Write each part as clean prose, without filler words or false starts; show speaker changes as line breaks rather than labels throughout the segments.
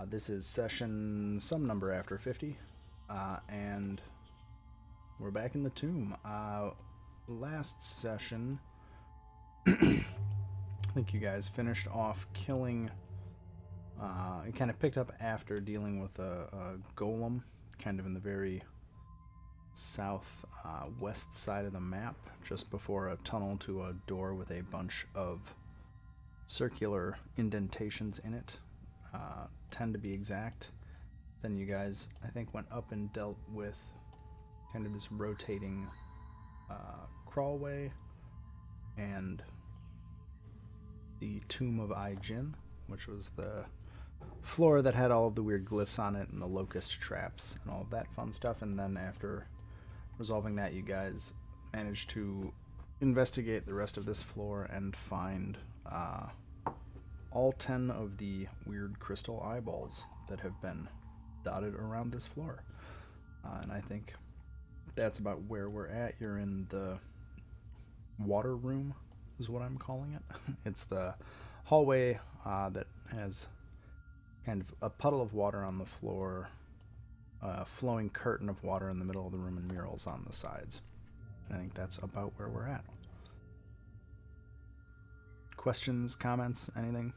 This is session some number after 50, and we're back in the tomb. Last session, I think you guys finished off killing. It kind of picked up after dealing with a golem, kind of in the very south west side of the map, just before a tunnel to a door with a bunch of circular indentations in it. 10 to be exact. Then you guys, I think, went up and dealt with kind of this rotating crawlway and the Tomb of Ai-Jin, which was the floor that had all of the weird glyphs on it and the locust traps and all of that fun stuff. And then after resolving that, you guys managed to investigate the rest of this floor and find all 10 of the weird crystal eyeballs that have been dotted around this floor. And I think that's about where we're at. You're in the water room, is what I'm calling it. It's the hallway that has kind of a puddle of water on the floor, a flowing curtain of water in the middle of the room, and murals on the sides. And I think that's about where we're at. Questions, comments, anything?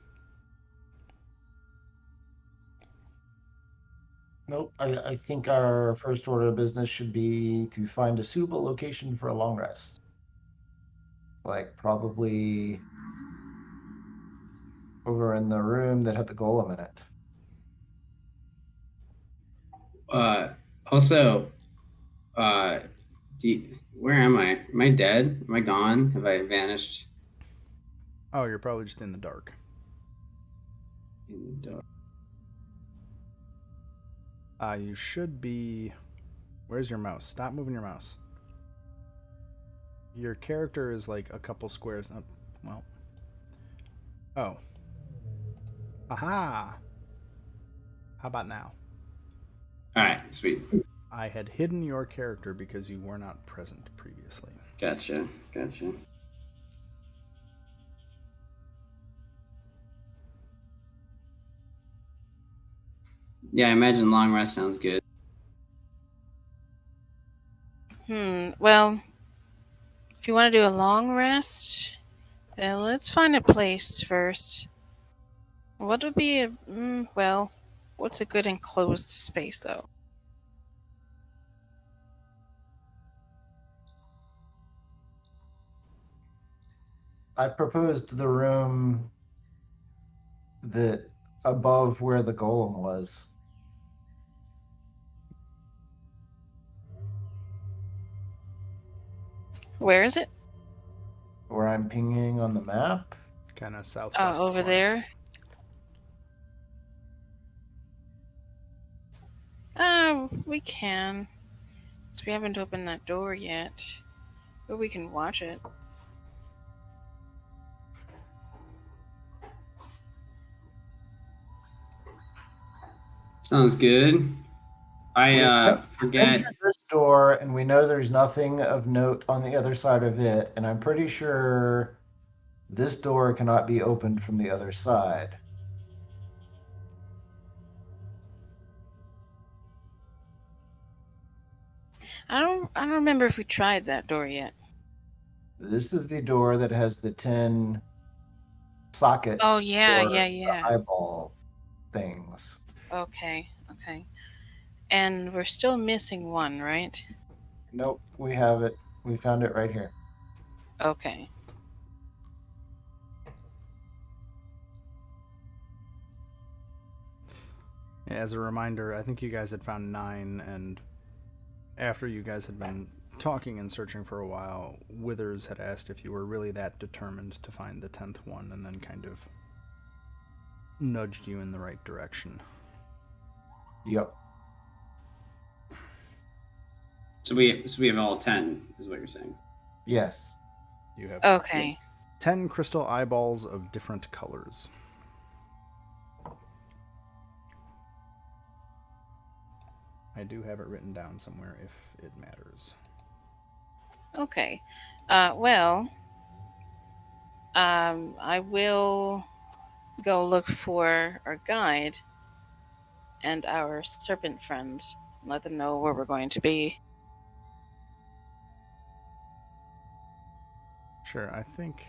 Nope. I think our first order of business should be to find a suitable location for a long rest. Like probably over in the room that had the golem in it.
Also, where am I? Am I dead? Am I gone? Have I vanished?
Oh, you're probably just in the dark.
In the dark.
You should be... Where's your mouse? Stop moving your mouse. Your character is like a couple squares up. Well. Oh. Aha! How about now?
Alright, sweet.
I had hidden your character because you were not present previously.
Gotcha. Yeah, I imagine long rest sounds good.
Well, if you want to do a long rest, then let's find a place first. What would be what's a good enclosed space, though?
I proposed the room that above where the golem was.
Where is it?
Where I'm pinging on the map.
Kind of southwest.
Over
corner.
there. We can. So we haven't opened that door yet. But we can watch it.
Sounds good. I forget.
Enter this door, and we know there's nothing of note on the other side of it, and I'm pretty sure this door cannot be opened from the other side.
I don't remember if we tried that door yet.
This is the door that has the 10 sockets.
Oh, yeah.
The eyeball things.
Okay. And we're still missing one, right?
Nope, we have it. We found it right here.
Okay.
As a reminder, I think you guys had found 9, and after you guys had been talking and searching for a while, Withers had asked if you were really that determined to find the 10th one, and then kind of nudged you in the right direction.
Yep.
So we have all 10, is what you're saying?
Yes.
You have 10 crystal eyeballs of different colors. I do have it written down somewhere if it matters.
Okay. I will go look for our guide and our serpent friends. Let them know where we're going to be.
Sure, I think.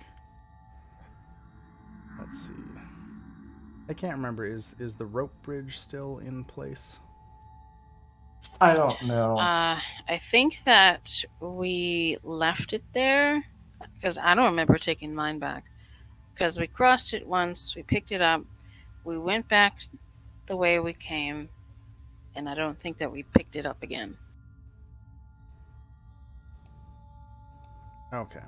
Let's see. I can't remember. Is the rope bridge still in place?
I don't know.
I think that we left it there because I don't remember taking mine back. Because we crossed it once, we picked it up, we went back the way we came, and I don't think that we picked it up again.
Okay.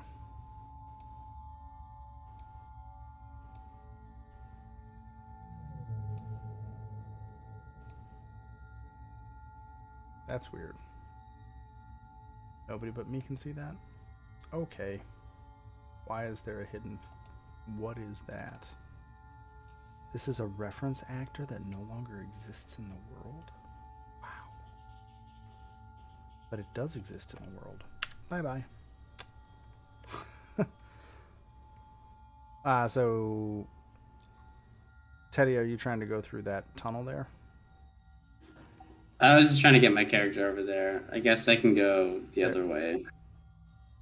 That's weird. Nobody but me can see that? Okay. Why is there a hidden... What is that? This is a reference actor that no longer exists in the world? Wow. But it does exist in the world. Bye-bye. So... Teddy, are you trying to go through that tunnel there?
I was just trying to get my character over there. I guess I can go the other way.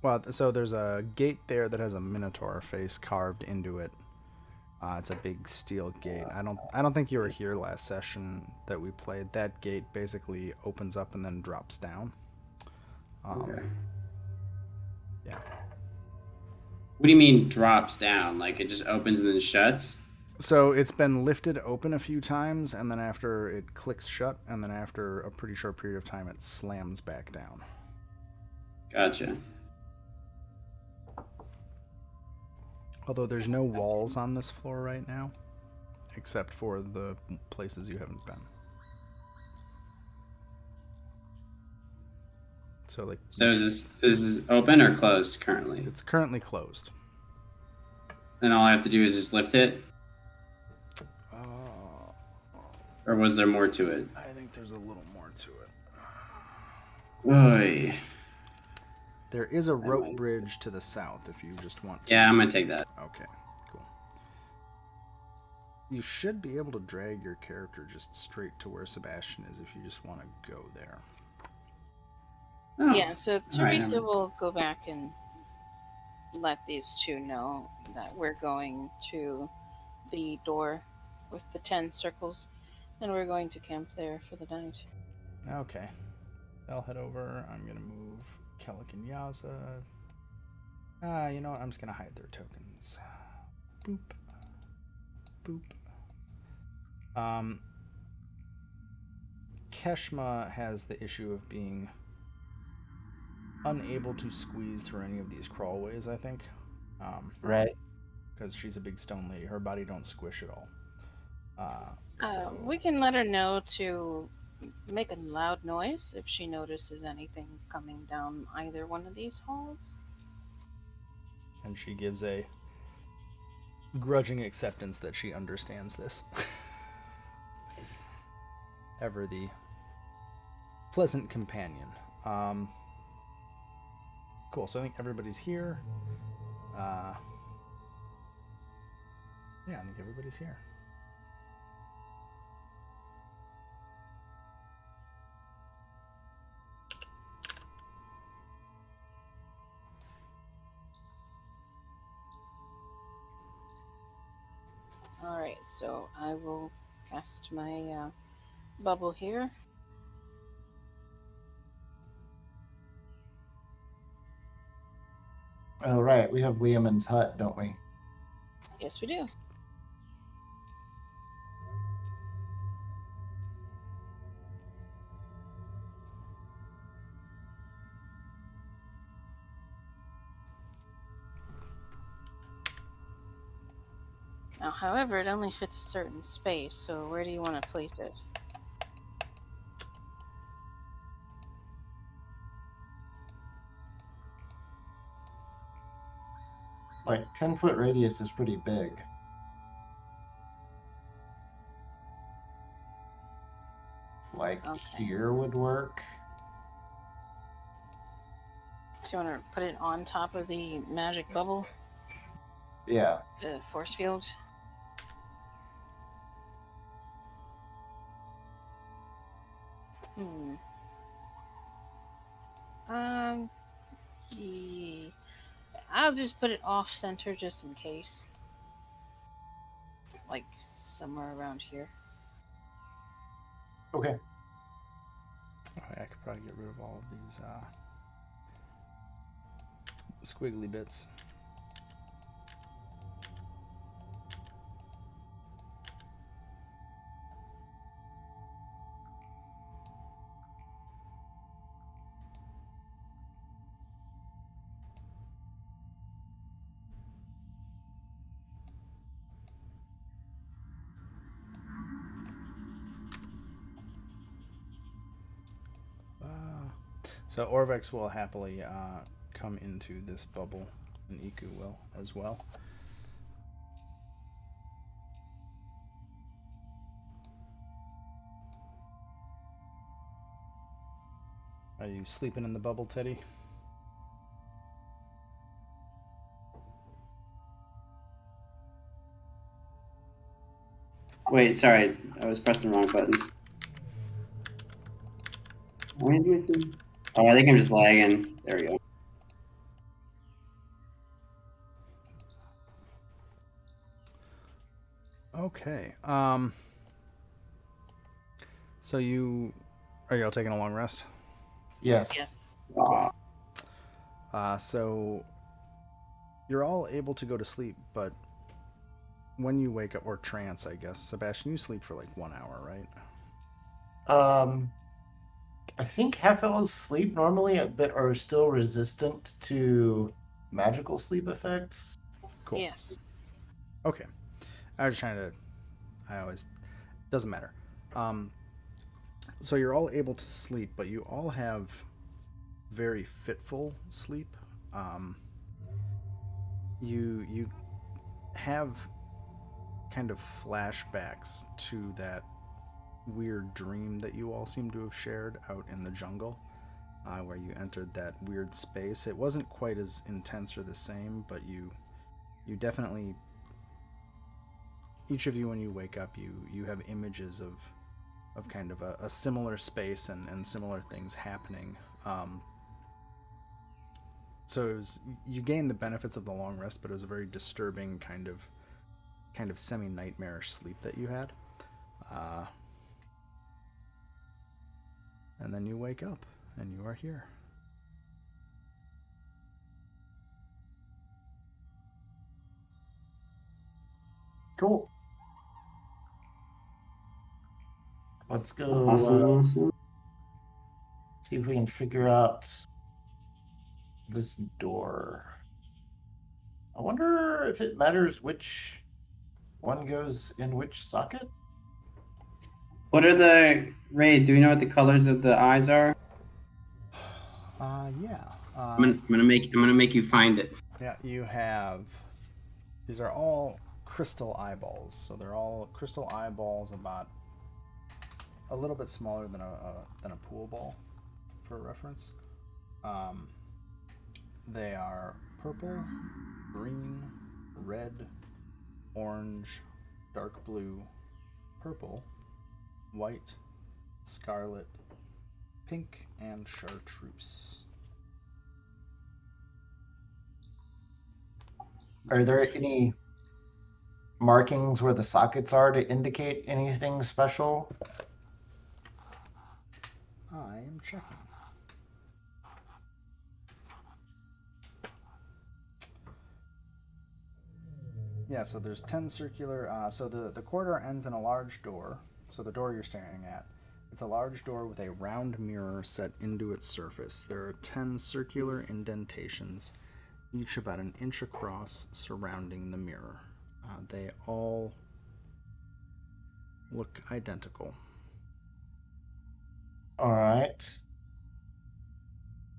Well, so there's a gate there that has a minotaur face carved into it. It's a big steel gate. I don't think you were here last session that we played. That gate basically opens up and then drops down.
Okay.
Yeah.
What do you mean drops down? Like it just opens and then shuts?
So it's been lifted open a few times, and then after it clicks shut, and then after a pretty short period of time, it slams back down.
Gotcha.
Although there's no walls on this floor right now, except for the places you haven't been. So like.
So is this open or closed currently?
It's currently closed.
Then all I have to do is just lift it? Or was there more to it?
I think there's a little more to it.
Oy.
There is a rope bridge to the south if you just want to.
Yeah, I'm going to take that.
Okay, cool. You should be able to drag your character just straight to where Sebastian is if you just want to go there.
Oh.
Yeah, so Teresa will go back and let these two know that we're going to the door with the 10 circles, and we're going to camp there for the night.
Okay. I'll head over. I'm going to move Kellic and Yaza. You know what? I'm just going to hide their tokens. Boop. Boop. Keshma has the issue of being unable to squeeze through any of these crawlways, I think.
Right.
Because she's a big stone lady. Her body don't squish at all. So...
We can let her know to make a loud noise if she notices anything coming down either one of these halls.
And she gives a grudging acceptance that she understands this. Ever the pleasant companion. Cool, so I think everybody's here. Yeah, I think everybody's here.
Alright, so I will cast my bubble here.
Oh, right. We have Liamon's hut, don't we?
Yes, we do. Now, however, it only fits a certain space, so where do you want to place it?
Like 10-foot radius is pretty big. Like
Okay.
here would work.
So you want to put it on top of the magic bubble?
Yeah.
The force field? I'll just put it off center just in case. Like somewhere around here.
Okay.
Alright, I could probably get rid of all of these squiggly bits. So Orvex will happily come into this bubble, and Iku will as well. Are you sleeping in the bubble, Teddy?
Wait, sorry, I was pressing the wrong button. Oh, I think I'm just lagging. There we go.
Okay. So are you all taking a long rest?
Yes.
Yes.
So you're all able to go to sleep, but when you wake up, or trance, I guess, Sebastian, you sleep for like 1 hour, right?
I think half elves sleep normally, but are still resistant to magical sleep effects.
Cool.
Yes.
Okay. I was trying to. Doesn't matter. So you're all able to sleep, but you all have very fitful sleep. You have kind of flashbacks to that weird dream that you all seem to have shared out in the jungle, where you entered that weird space. It wasn't quite as intense or the same, but you definitely, each of you, when you wake up, you have images of kind of a similar space and similar things happening. So it was, you gained the benefits of the long rest, but it was a very disturbing kind of semi-nightmarish sleep that you had. And then you wake up, and you are here.
Cool. Let's go
Awesome.
see if we can figure out this door. I wonder if it matters which one goes in which socket.
What are the Ray? Do we know what the colors of the eyes are?
Yeah.
I'm gonna make you find it.
Yeah, you have. These are all crystal eyeballs. So they're all crystal eyeballs, about a little bit smaller than a pool ball, for reference. They are purple, green, red, orange, dark blue, purple, white, scarlet, pink, and chartreuse.
Are there any markings where the sockets are to indicate anything special?
I am checking. Yeah, so there's 10 circular. So the corridor ends in a large door. So the door you're staring at, it's a large door with a round mirror set into its surface. There are 10 circular indentations, each about an inch across, surrounding the mirror. They all look identical.
All right.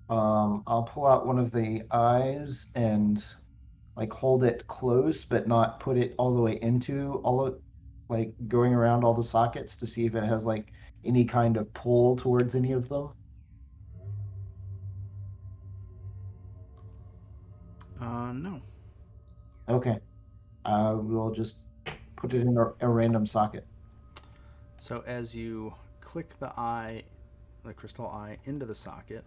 I'll pull out one of the eyes and like hold it close, but not put it all the way into all of, like going around all the sockets to see if it has like any kind of pull towards any of them.
No.
Okay. We'll just put it in a random socket.
So as you click the crystal eye into the socket,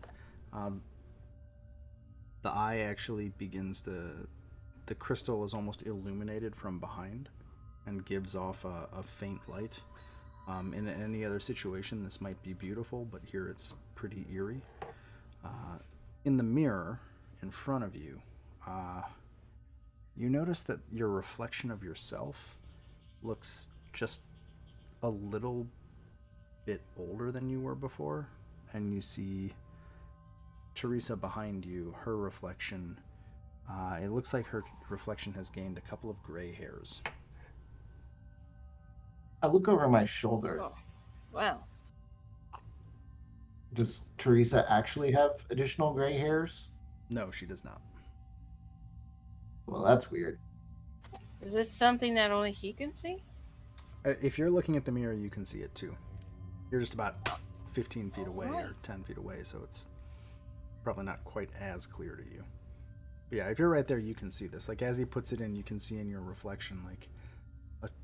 the the eye actually begins to... The crystal is almost illuminated from behind and gives off a faint light. In any other situation, this might be beautiful, but here it's pretty eerie. In the mirror in front of you, you notice that your reflection of yourself looks just a little bit older than you were before, and you see Teresa behind you, her reflection. It looks like her reflection has gained a couple of gray hairs.
I look over my shoulder.
Oh, well,
Does Teresa actually have additional gray hairs?
No, she does not.
Well, that's weird.
is this something that only he can see?
If you're looking at the mirror, you can see it too. You're just about 15 feet away
Alright.
or 10 feet away, so it's probably not quite as clear to you. But yeah, if you're right there, you can see this. Like, as he puts it in, you can see in your reflection, like,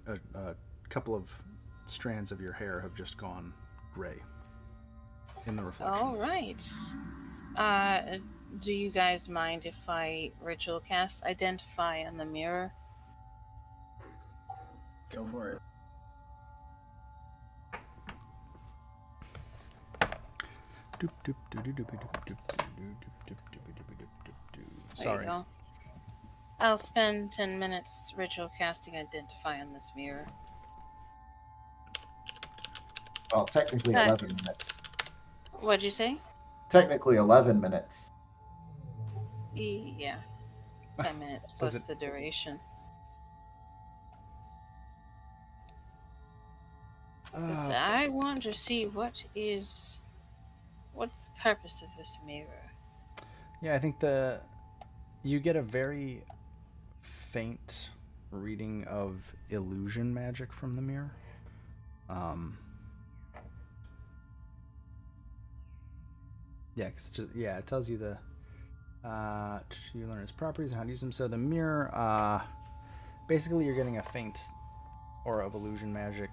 a couple of strands of your hair have just gone gray in the reflection.
All right. Do you guys mind if I ritual cast Identify on the mirror?
Go for it.
There
Sorry.
you go. I'll spend 10 minutes ritual casting Identify on this mirror.
Well, technically
Sorry.
11 minutes.
What'd you say?
Technically 11 minutes.
Yeah. 10 minutes plus
it-
the duration. 'Cause I want to see what's the purpose of this mirror.
Yeah, I think you get a very faint reading of illusion magic from the mirror. Yeah, it tells you you learn its properties and how to use them. So the mirror, basically, you're getting a faint aura of illusion magic.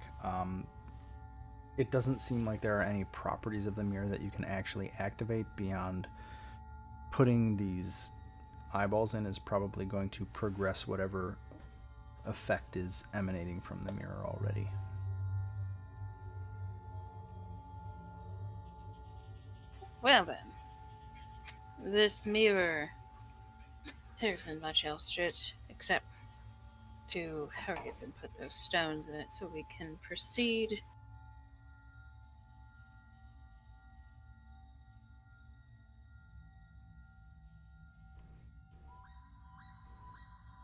It doesn't seem like there are any properties of the mirror that you can actually activate beyond putting these eyeballs in is probably going to progress whatever effect is emanating from the mirror already.
Well then, this mirror, there isn't much else to it except to hurry up and put those stones in it so we can proceed.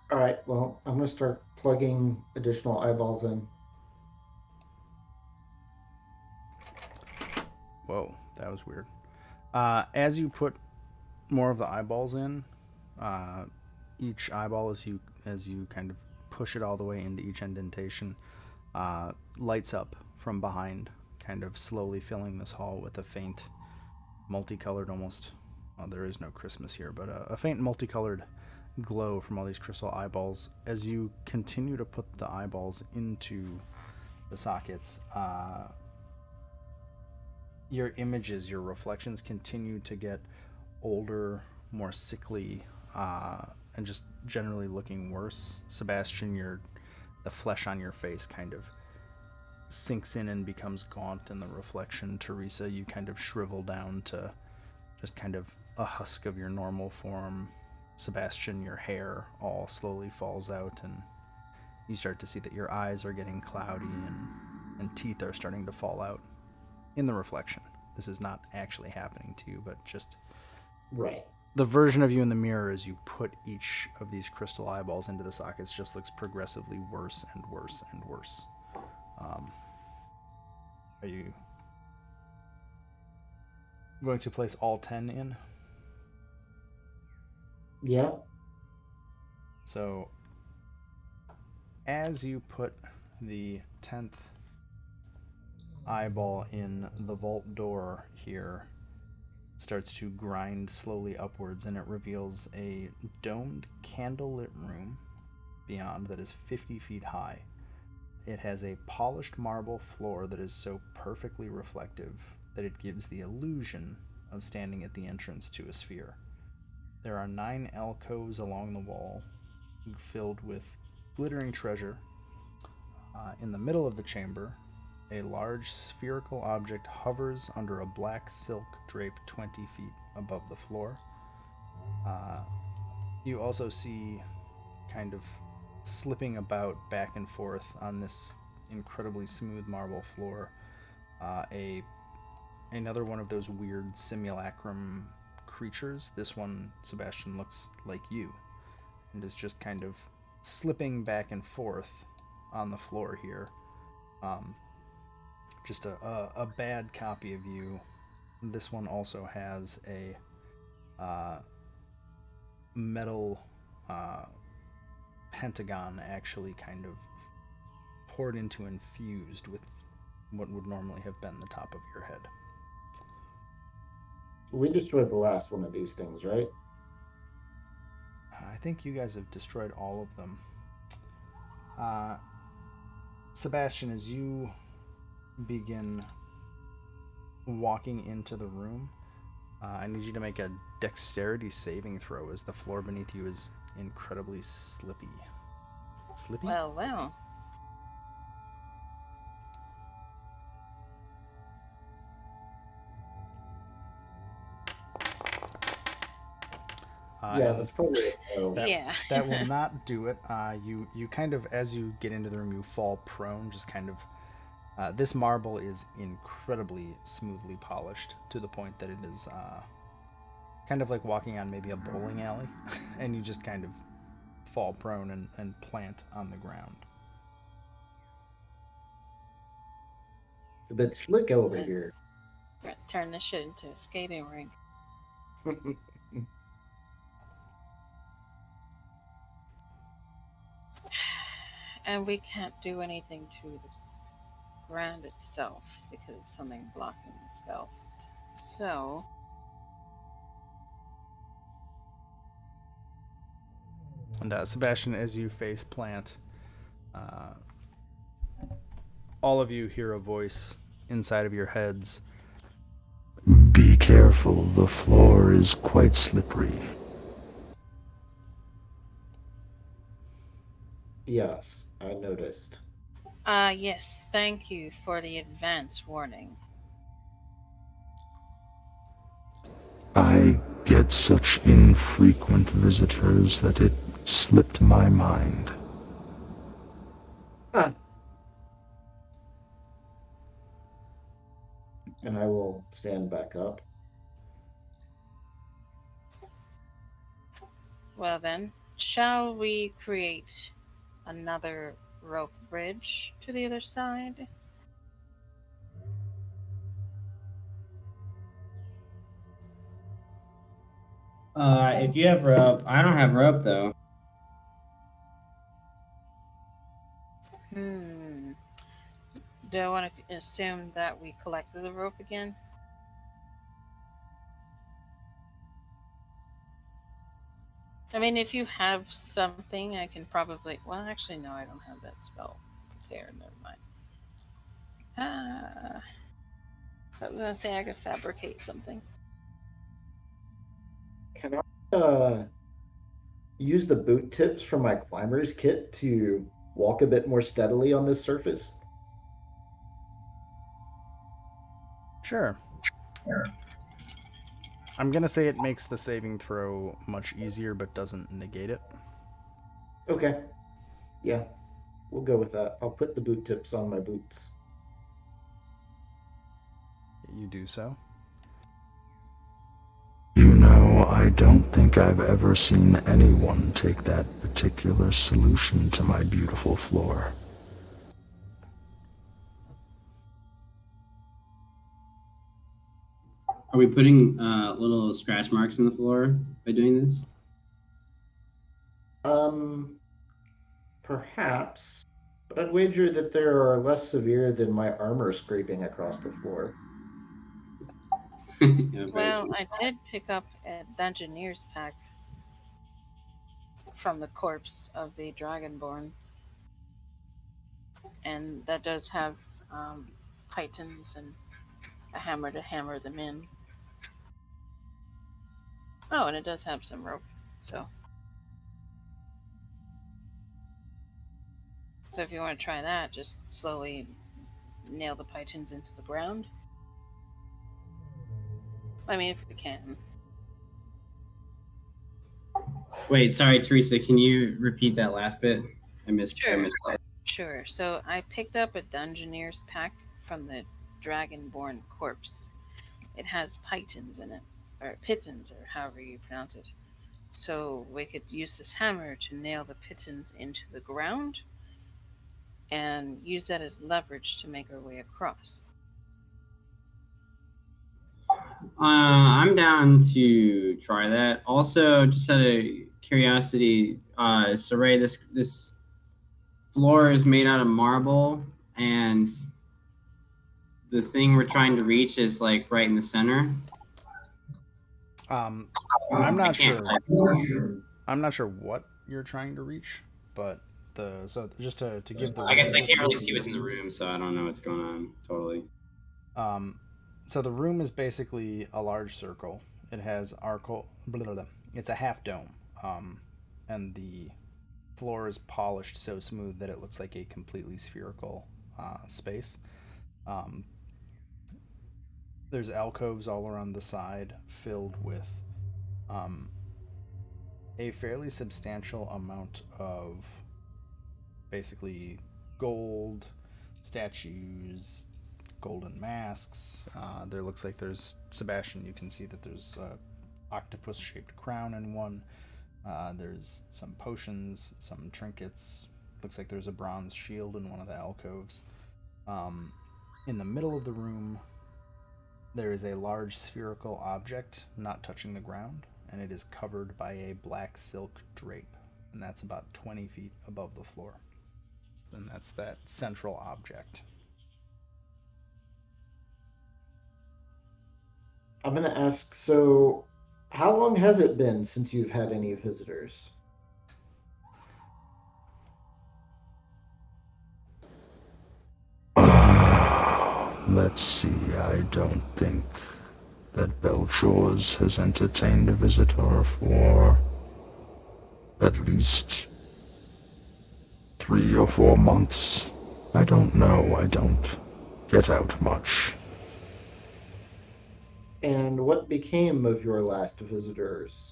All right, well, I'm going to start plugging additional eyeballs in.
Whoa, that was weird. As you put more of the eyeballs in, each eyeball, as you kind of push it all the way into each indentation, lights up from behind, kind of slowly filling this hall with a faint, multicolored, almost. Well, there is no Christmas here, but a faint multicolored glow from all these crystal eyeballs. As you continue to put the eyeballs into the sockets, your images, your reflections continue to get older, more sickly, and just generally looking worse. Sebastian, the flesh on your face kind of sinks in and becomes gaunt in the reflection. Teresa, you kind of shrivel down to just kind of a husk of your normal form. Sebastian, your hair all slowly falls out, and you start to see that your eyes are getting cloudy and teeth are starting to fall out in the reflection. This is not actually happening to you, but just
Right.
the version of you in the mirror as you put each of these crystal eyeballs into the sockets just looks progressively worse and worse and worse. Are you going to place all 10 in?
Yeah.
So, as you put the 10th eyeball in, the vault door here starts to grind slowly upwards, and it reveals a domed, candlelit room beyond that is 50 feet high. It has a polished marble floor that is so perfectly reflective that it gives the illusion of standing at the entrance to a sphere. There are 9 alcoves along the wall filled with glittering treasure. In the middle of the chamber, a large spherical object hovers under a black silk drape 20 feet above the floor. You also see, kind of slipping about back and forth on this incredibly smooth marble floor, another one of those weird simulacrum creatures. This one, Sebastian, looks like you and is just kind of slipping back and forth on the floor here. Just a bad copy of you. This one also has a metal pentagon actually kind of poured into and fused with what would normally have been the top of your head.
We destroyed the last one of these things, right?
I think you guys have destroyed all of them. Sebastian, as you begin walking into the room, I need you to make a dexterity saving throw as the floor beneath you is incredibly slippy. Slippy?
Well, well.
Yeah, that's probably it.
Yeah.
That will not do it. You kind of, as you get into the room, you fall prone. Just kind of, this marble is incredibly smoothly polished to the point that it is kind of like walking on maybe a bowling alley, and you just kind of fall prone and plant on the ground.
It's a bit slick over here.
We're gonna turn this shit into a skating rink. And we can't do anything to the ground itself because of something blocking the spells. So,
And Sebastian, as you face plant, all of you hear a voice inside of your heads.
Be careful, the floor is quite slippery.
Yes, I noticed.
yes, thank you for the advance warning.
I get such infrequent visitors that it slipped my mind.
Ah. And I will stand back up.
Well then, shall we create another rope bridge to the other side?
If you have rope, I don't have rope though.
Do I want to assume that we collected the rope again? I mean, if you have something, I can probably... Well, actually, no, I don't have that spell prepared. Never mind. So I was going to say I could fabricate something.
Can I use the boot tips from my climber's kit to walk a bit more steadily on this surface?
Sure. I'm gonna say it makes the saving throw much easier, but doesn't negate it.
Okay. Yeah, we'll go with that. I'll put the boot tips on my boots.
You do so.
You know, I don't think I've ever seen anyone take that particular solution to my beautiful floor.
Are we putting little scratch marks in the floor by doing this?
Perhaps, but I'd wager that there are less severe than my armor scraping across the floor.
Yeah,
Well, I did pick up a Dungeoneer's pack from the corpse of the Dragonborn. And that does have titans and a hammer to hammer them in. Oh, and it does have some rope. So if you want to try that, just slowly nail the pythons into the ground. I mean, if you can.
Wait, sorry, Teresa. Can you repeat that last bit? I missed that.
Sure. So I picked up a Dungeoneer's pack from the Dragonborn corpse. It has pythons in it, or pitons, or however you pronounce it. So we could use this hammer to nail the pitons into the ground and use that as leverage to make our way across.
I'm down to try that. Also, just out of curiosity, so Ray, this floor is made out of marble, and the thing we're trying to reach is like right in the center.
I'm
I
not
can't
sure.
type.
I'm not sure what you're trying to reach, but so just to give the
I guess I
rules,
can't really see what's in the room, so I don't know what's going on totally.
So the room is basically a large circle. It has it's a half dome, and the floor is polished so smooth that it looks like a completely spherical space. There's alcoves all around the side filled with a fairly substantial amount of basically gold statues, golden masks. There looks like there's Sebastian. You can see that there's a octopus-shaped crown in one. There's some potions, some trinkets. Looks like there's a bronze shield in one of the alcoves. In the middle of the room, there is a large spherical object not touching the ground, and it is covered by a black silk drape, and that's about 20 feet above the floor. And that's that central object.
I'm going to ask, so how long has it been since you've had any visitors?
Let's see, I don't think that Belchors has entertained a visitor for at least 3 or 4 months. I don't know, I don't get out much.
And what became of your last visitors?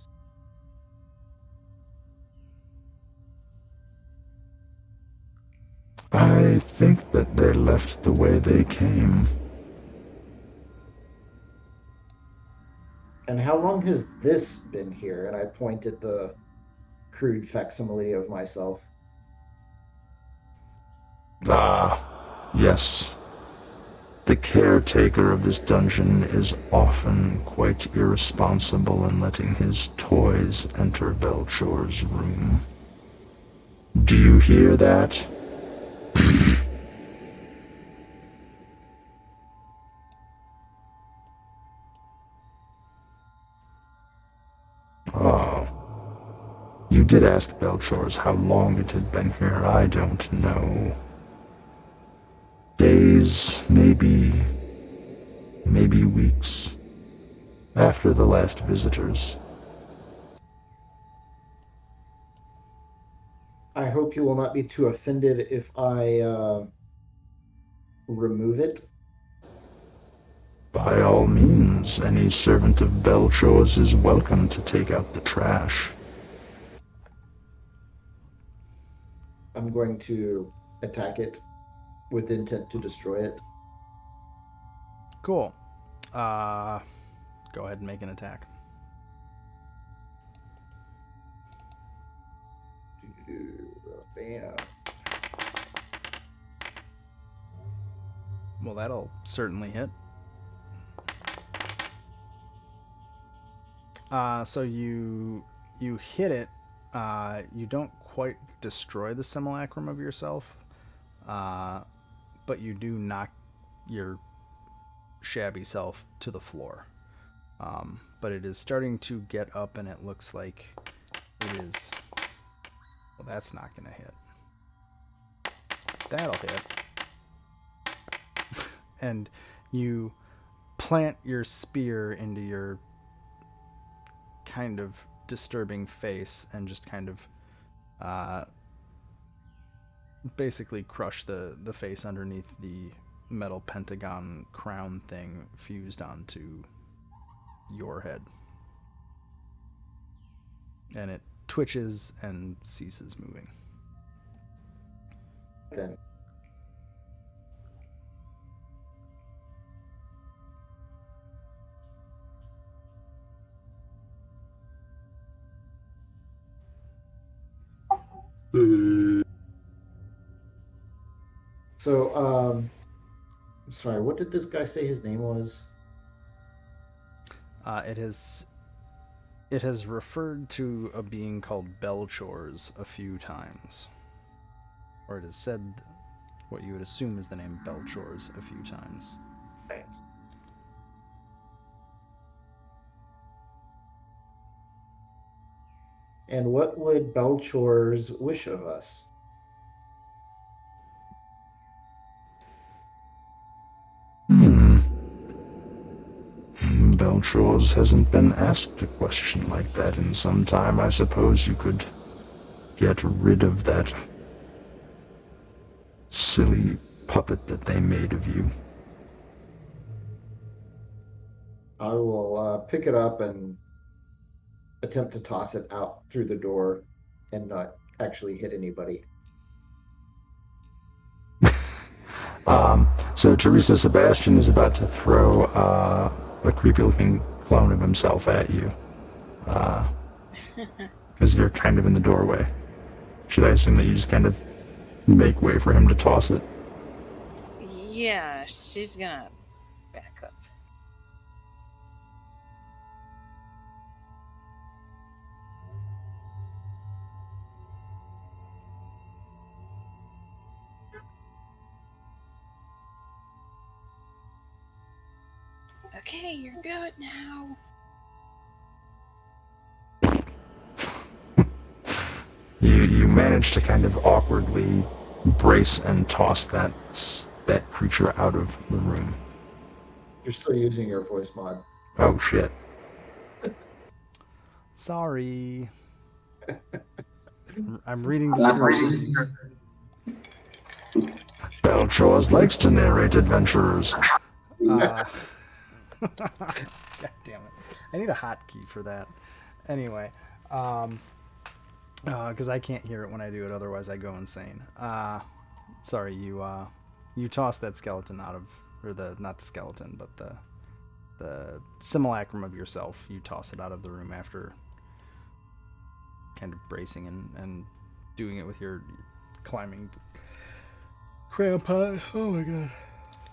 I think that they left the way they came.
And how long has this been here? And I point at the crude facsimile of myself.
Yes. The caretaker of this dungeon is often quite irresponsible in letting his toys enter Belchor's room. Do you hear that? Oh. You did ask Belchors how long it had been here. I don't know. Days, maybe weeks, after the last visitors.
I hope you will not be too offended if I remove it.
By all means, any servant of Belchors is welcome to take out the trash.
I'm going to attack it with intent to destroy it.
Cool. Go ahead and make an attack.
Bam.
Well, that'll certainly hit. So you hit it. You don't quite destroy the simulacrum of yourself, but you do knock your shabby self to the floor. But it is starting to get up, and it looks like it is. Well, that's not going to hit. That'll hit. And you plant your spear into your kind of disturbing face and just kind of basically crush the face underneath the metal pentagon crown thing fused onto your head. And it twitches and ceases moving.
Then
Hmm.
so sorry, what did this guy say his name was?
It has referred to a being called Belchors a few times. Or it has said what you would assume is the name Belchors a few times.
Right. And what would Belchors wish of us?
Belchors hasn't been asked a question like that in some time. I suppose you could get rid of that silly puppet that they made of you.
I will pick it up and attempt to toss it out through the door and not actually hit anybody.
So Teresa Sebastian is about to throw a creepy-looking clone of himself at you. Because you're kind of in the doorway. Should I assume that you just kind of make way for him to toss it?
Yeah, she's gonna back up. Okay, you're good now.
You manage to kind of awkwardly brace and toss that creature out of the room.
You're still using your voice mod.
Oh shit.
Sorry. I'm reading
That
descriptions.
Belchors likes to narrate adventures.
God damn it. I need a hotkey for that. Anyway, because I can't hear it when I do it, otherwise I go insane. Sorry, you tossed that skeleton out of, or not the skeleton, but the simulacrum of yourself. You toss it out of the room after kind of bracing and doing it with your climbing crampon. Oh my god.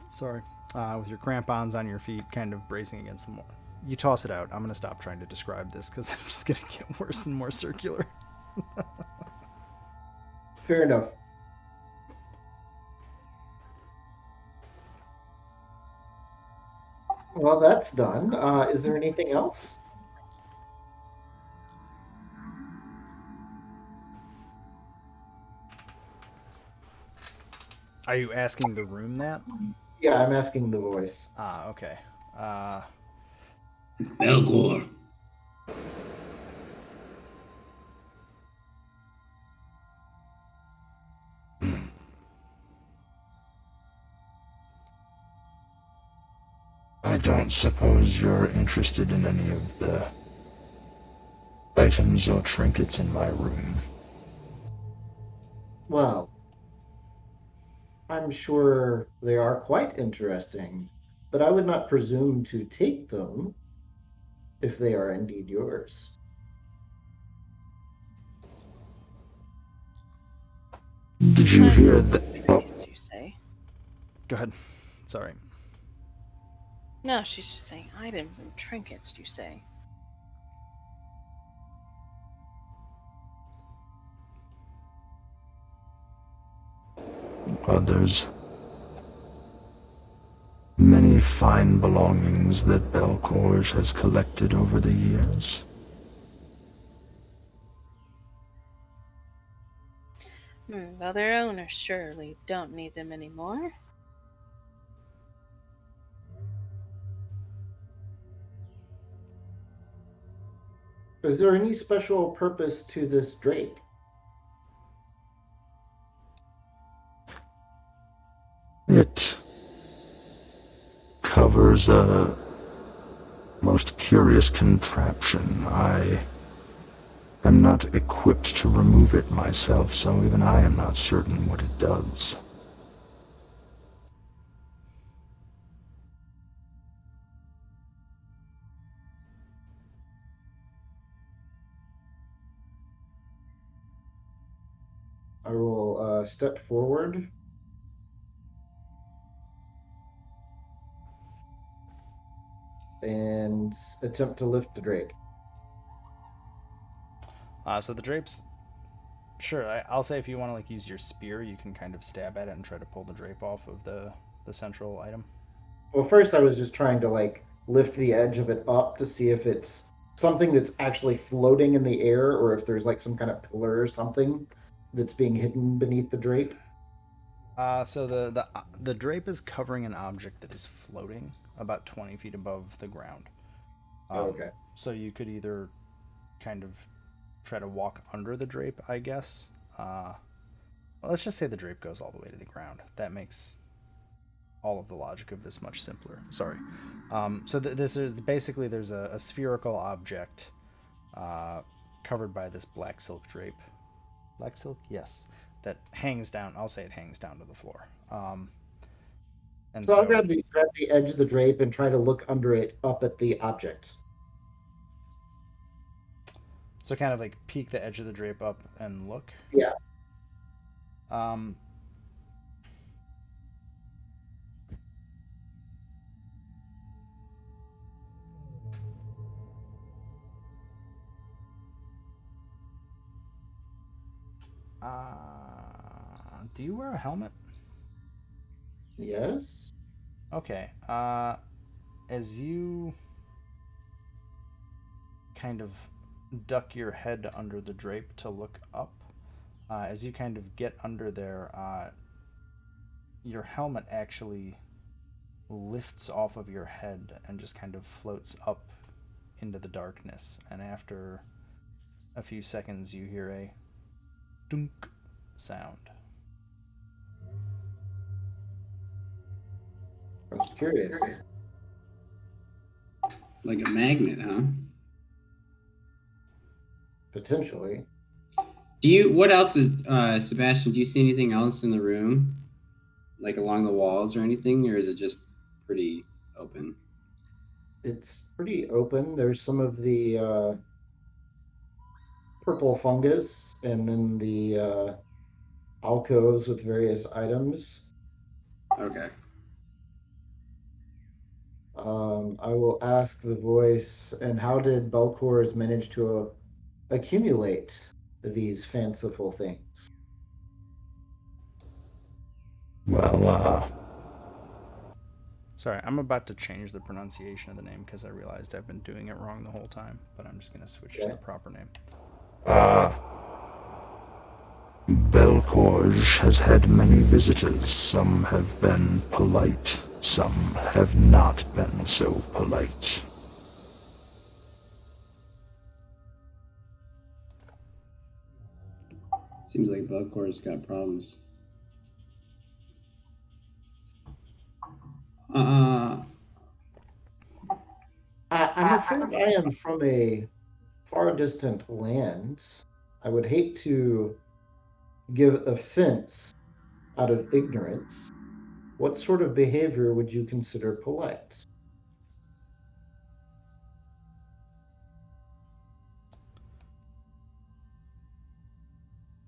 Sorry. With your crampons on your feet, kind of bracing against the wall. You toss it out. I'm going to stop trying to describe this because I'm just going to get worse and more circular.
Fair enough. Well, that's done. Is there anything else?
Are you asking the room that?
Yeah, I'm asking the voice.
Okay.
Belgor.
I don't suppose you're interested in any of the items or trinkets in my room.
Well, I'm sure they are quite interesting, but I would not presume to take them if they are indeed yours.
Did you hear that? Oh,
Trinkets, you say?
Go ahead. Sorry.
No, she's just saying items and trinkets, you say?
there's many fine belongings that Belcorge has collected over the years.
Well, their owners surely don't need them anymore.
Is there any special purpose to this drape?
It covers a most curious contraption. I am not equipped to remove it myself, so even I am not certain what it does.
I will step forward and attempt to lift the drape.
So the drapes, sure. I'll say if you want to like use your spear, you can kind of stab at it and try to pull the drape off of the central item.
Well, first I was just trying to like lift the edge of it up to see if it's something that's actually floating in the air or if there's like some kind of pillar or something that's being hidden beneath the drape.
So the drape is covering an object that is floating about 20 feet above the ground.
Okay.
So you could either kind of try to walk under the drape, I guess. Well, let's just say the drape goes all the way to the ground. That makes all of the logic of this much simpler. Sorry. So this is basically there's a spherical object covered by this black silk drape. Black silk, yes, that hangs down. I'll say it hangs down to the floor. And
So I'll grab the edge of the drape and try to look under it up at the object.
So kind of like peek the edge of the drape up and look.
Yeah.
Do you wear a helmet?
Yes.
Okay. As you kind of duck your head under the drape to look up, as you kind of get under there, your helmet actually lifts off of your head and just kind of floats up into the darkness. And after a few seconds, you hear a dunk sound.
I was curious.
Like a magnet, huh?
Potentially.
What else is, Sebastian, do you see anything else in the room? Like along the walls or anything? Or is it just pretty open?
It's pretty open. There's some of the purple fungus and then the alcoves with various items.
Okay.
I will ask the voice, and how did Belcours manage to accumulate these fanciful things?
Well,
Sorry, I'm about to change the pronunciation of the name because I realized I've been doing it wrong the whole time, but I'm just going to switch to the proper name.
Belcours has had many visitors. Some have been polite, some have not been so polite.
Seems like Belcour's got problems.
I'm afraid I am from a far distant land. I would hate to give offense out of ignorance. What sort of behavior would you consider polite?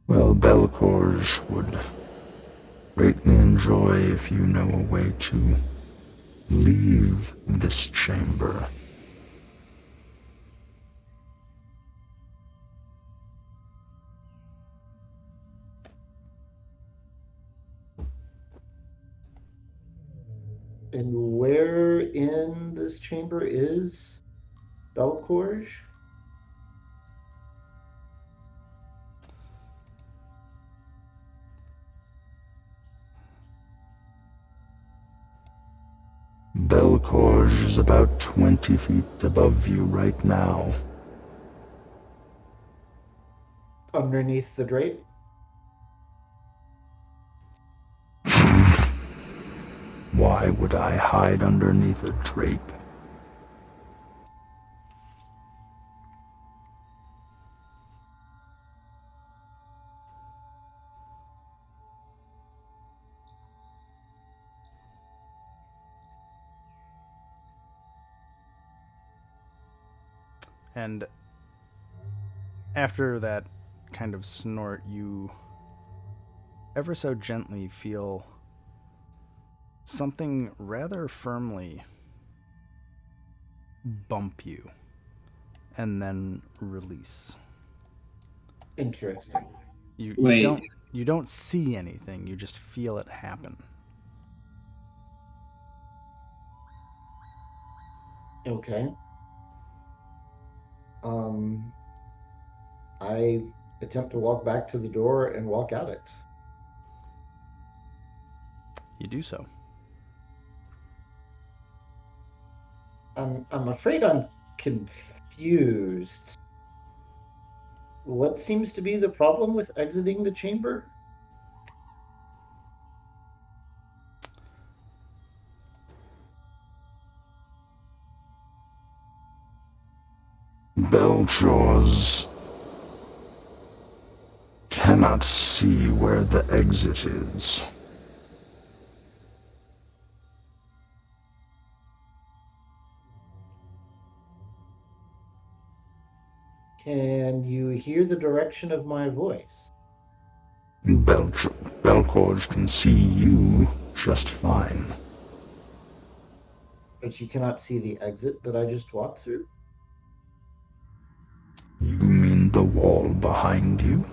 Well, Belcours would greatly enjoy if you know a way to leave this chamber.
And where in this chamber is Belcours?
Belcours is about 20 feet above you right now.
underneath the drape?
Why would I hide underneath a drape?
And after that kind of snort, you ever so gently feel something rather firmly bump you and then release.
Interesting.
You
Wait.
don't see anything, you just feel it happen.
Okay. I attempt to walk back to the door and walk out it.
You do so.
I'm afraid I'm confused. What seems to be the problem with exiting the chamber?
Belchors cannot see where the exit is.
Can you hear the direction of my voice?
Belchors can see you just fine.
But you cannot see the exit that I just walked through?
You mean the wall behind you?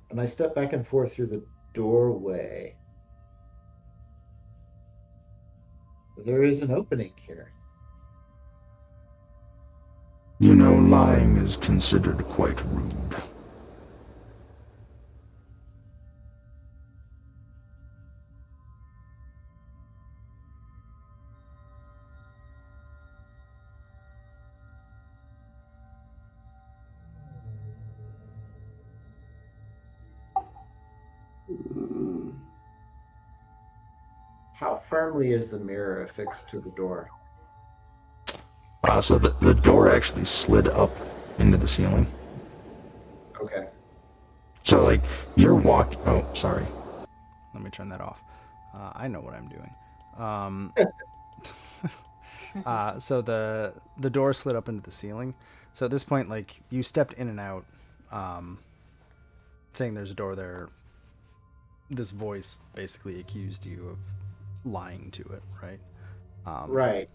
And I step back and forth through the doorway. There is an opening here.
You know, lying is considered quite rude.
How firmly is the mirror affixed to the door?
So the door actually slid up into the ceiling.
Okay.
So, like, you're walking... Oh, sorry.
Let me turn that off. I know what I'm doing. So the door slid up into the ceiling. So at this point, like, you stepped in and out, saying there's a door there. This voice basically accused you of lying to it, right?
Right.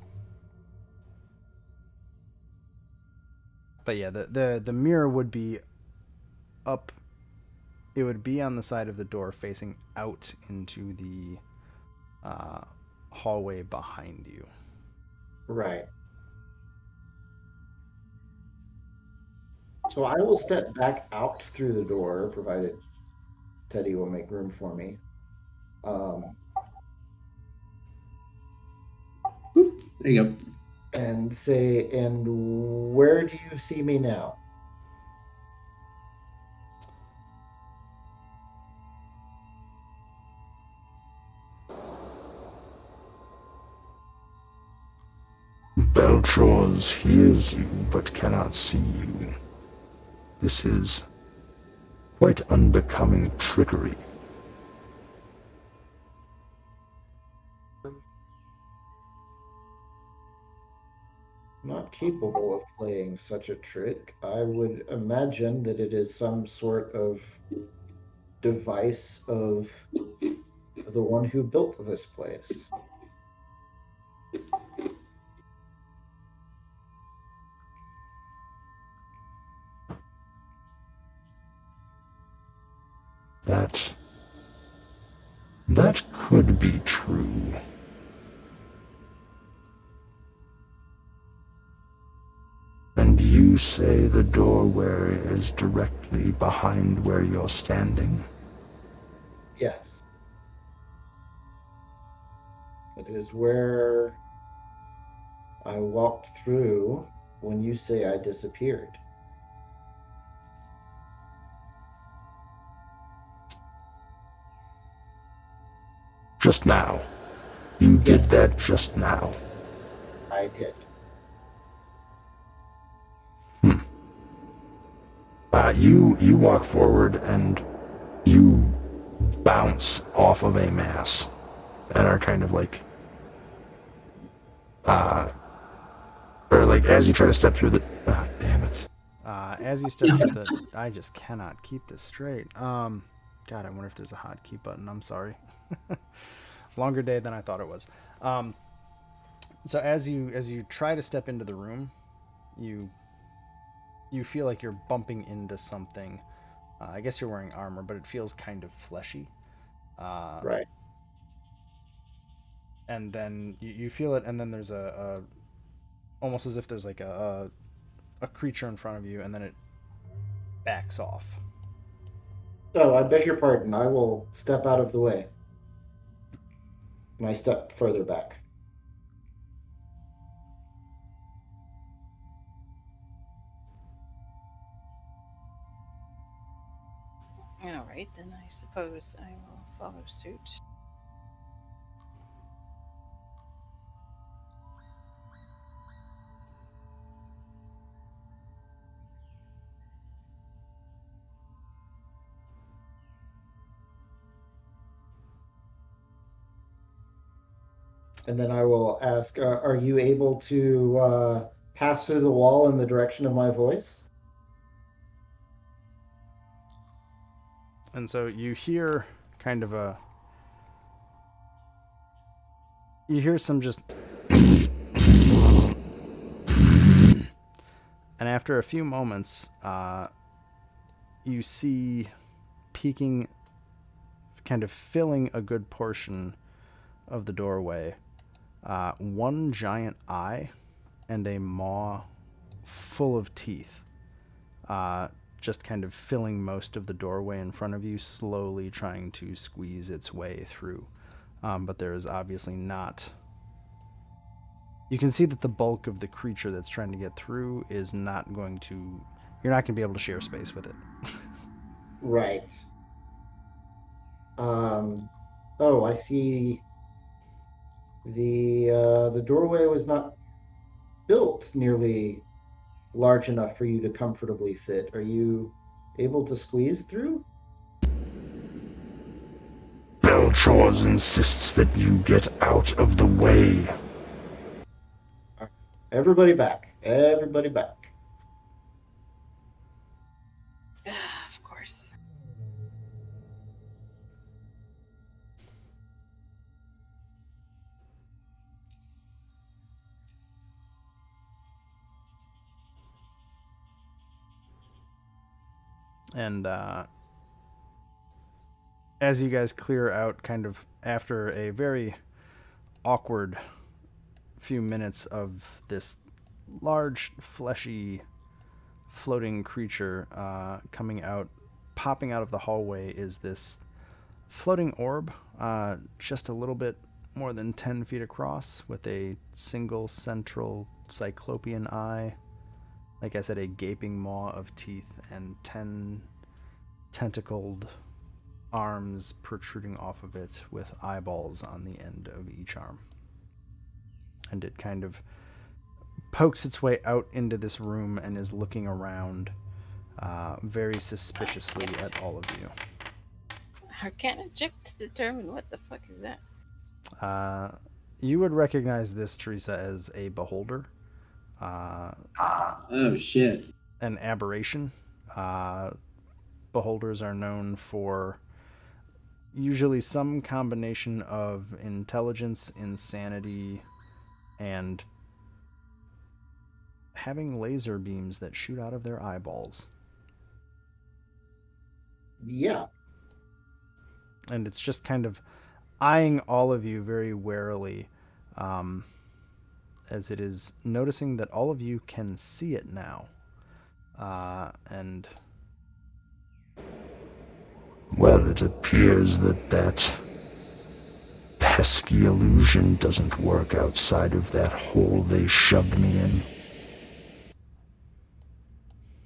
But yeah, the mirror would be up. It would be on the side of the door facing out into the hallway behind you.
Right. So I will step back out through the door, provided Teddy will make room for me.
There you go.
And say, and where do you see me now?
Belchors hears you, but cannot see you. This is quite unbecoming trickery.
Not capable of playing such a trick. I would imagine that it is some sort of device of the one who built this place.
That could be true. And you say the doorway is directly behind where you're standing?
Yes. It is where I walked through when you say I disappeared.
Just now. You did
Yes.
that just now.
I did.
You walk forward and you bounce off of a mass and are kind of like, or like as you try to step through the, damn it.
As you step through the, I just cannot keep this straight. God, I wonder if there's a hotkey button. I'm sorry. Longer day than I thought it was. So as you try to step into the room, you feel like you're bumping into something. I guess you're wearing armor, but it feels kind of fleshy.
Right.
And then you feel it, and then there's a almost as if there's like a creature in front of you, and then it backs off.
Oh, I beg your pardon. I will step out of the way. And I step further back.
All right, then I suppose I will follow suit.
And then I will ask, are you able to pass through the wall in the direction of my voice?
And so you hear kind of you hear some just and after a few moments you see peeking, kind of filling a good portion of the doorway, one giant eye and a maw full of teeth, just kind of filling most of the doorway in front of you, slowly trying to squeeze its way through. But there is obviously not... You can see that the bulk of the creature that's trying to get through is not going to... You're not going to be able to share space with it.
Right. Oh, I see. The doorway was not built nearly large enough for you to comfortably fit. Are you able to squeeze through?
Belchors insists that you get out of the way.
Everybody back. Everybody back.
Of course.
And as you guys clear out, kind of after a very awkward few minutes of this large, fleshy, floating creature coming out, popping out of the hallway is this floating orb, just a little bit more than 10 feet across, with a single central cyclopean eye. Like I said, a gaping maw of teeth and 10 tentacled arms protruding off of it with eyeballs on the end of each arm. And it kind of pokes its way out into this room and is looking around very suspiciously at all of you.
Arcana check to determine what the fuck is that.
You would recognize this, Teresa, as a beholder.
Oh shit.
An aberration. Beholders are known for usually some combination of intelligence, insanity, and having laser beams that shoot out of their eyeballs.
Yeah.
And it's just kind of eyeing all of you very warily, as it is noticing that all of you can see it now. And
Well, it appears that pesky illusion doesn't work outside of that hole they shoved me in.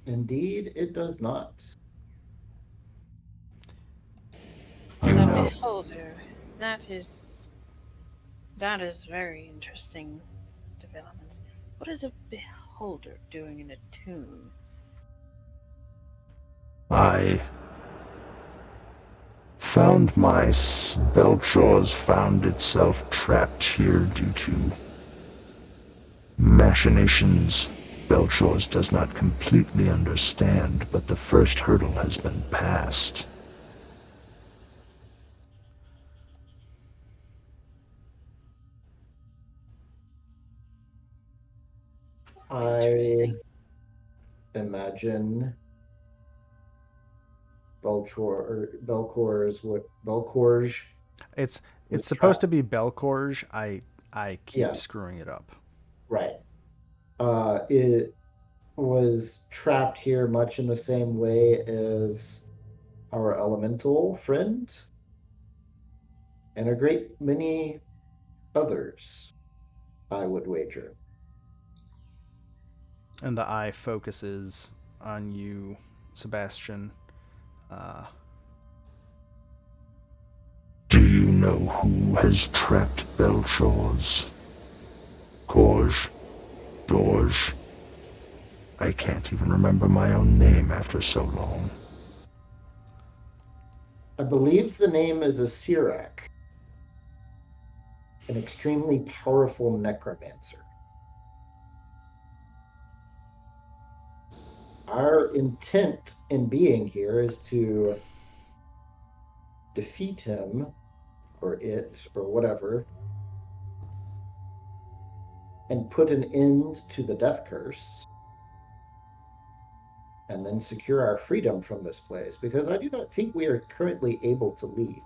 Indeed, it does not.
you
The
know,
beholder. That is very interesting developments. What is a beholder doing in a tomb?
I found Belchor's found itself trapped here due to machinations Belchor's does not completely understand, but the first hurdle has been passed.
I
Interesting.
imagine Belcorge
It's
was
supposed to
trapped.
be Belcorge. I keep
Yeah,
screwing it up.
right. It was trapped here much in the same way as our elemental friend and a great many others, I would wager.
And the eye focuses on you, Sebastian.
Do you know who has trapped Belchor's? Gorge? George? I can't even remember my own name after so long.
I believe the name is a Sirak, an extremely powerful necromancer. Our intent in being here is to defeat him or it or whatever and put an end to the death curse and then secure our freedom from this place because I do not think we are currently able to leave.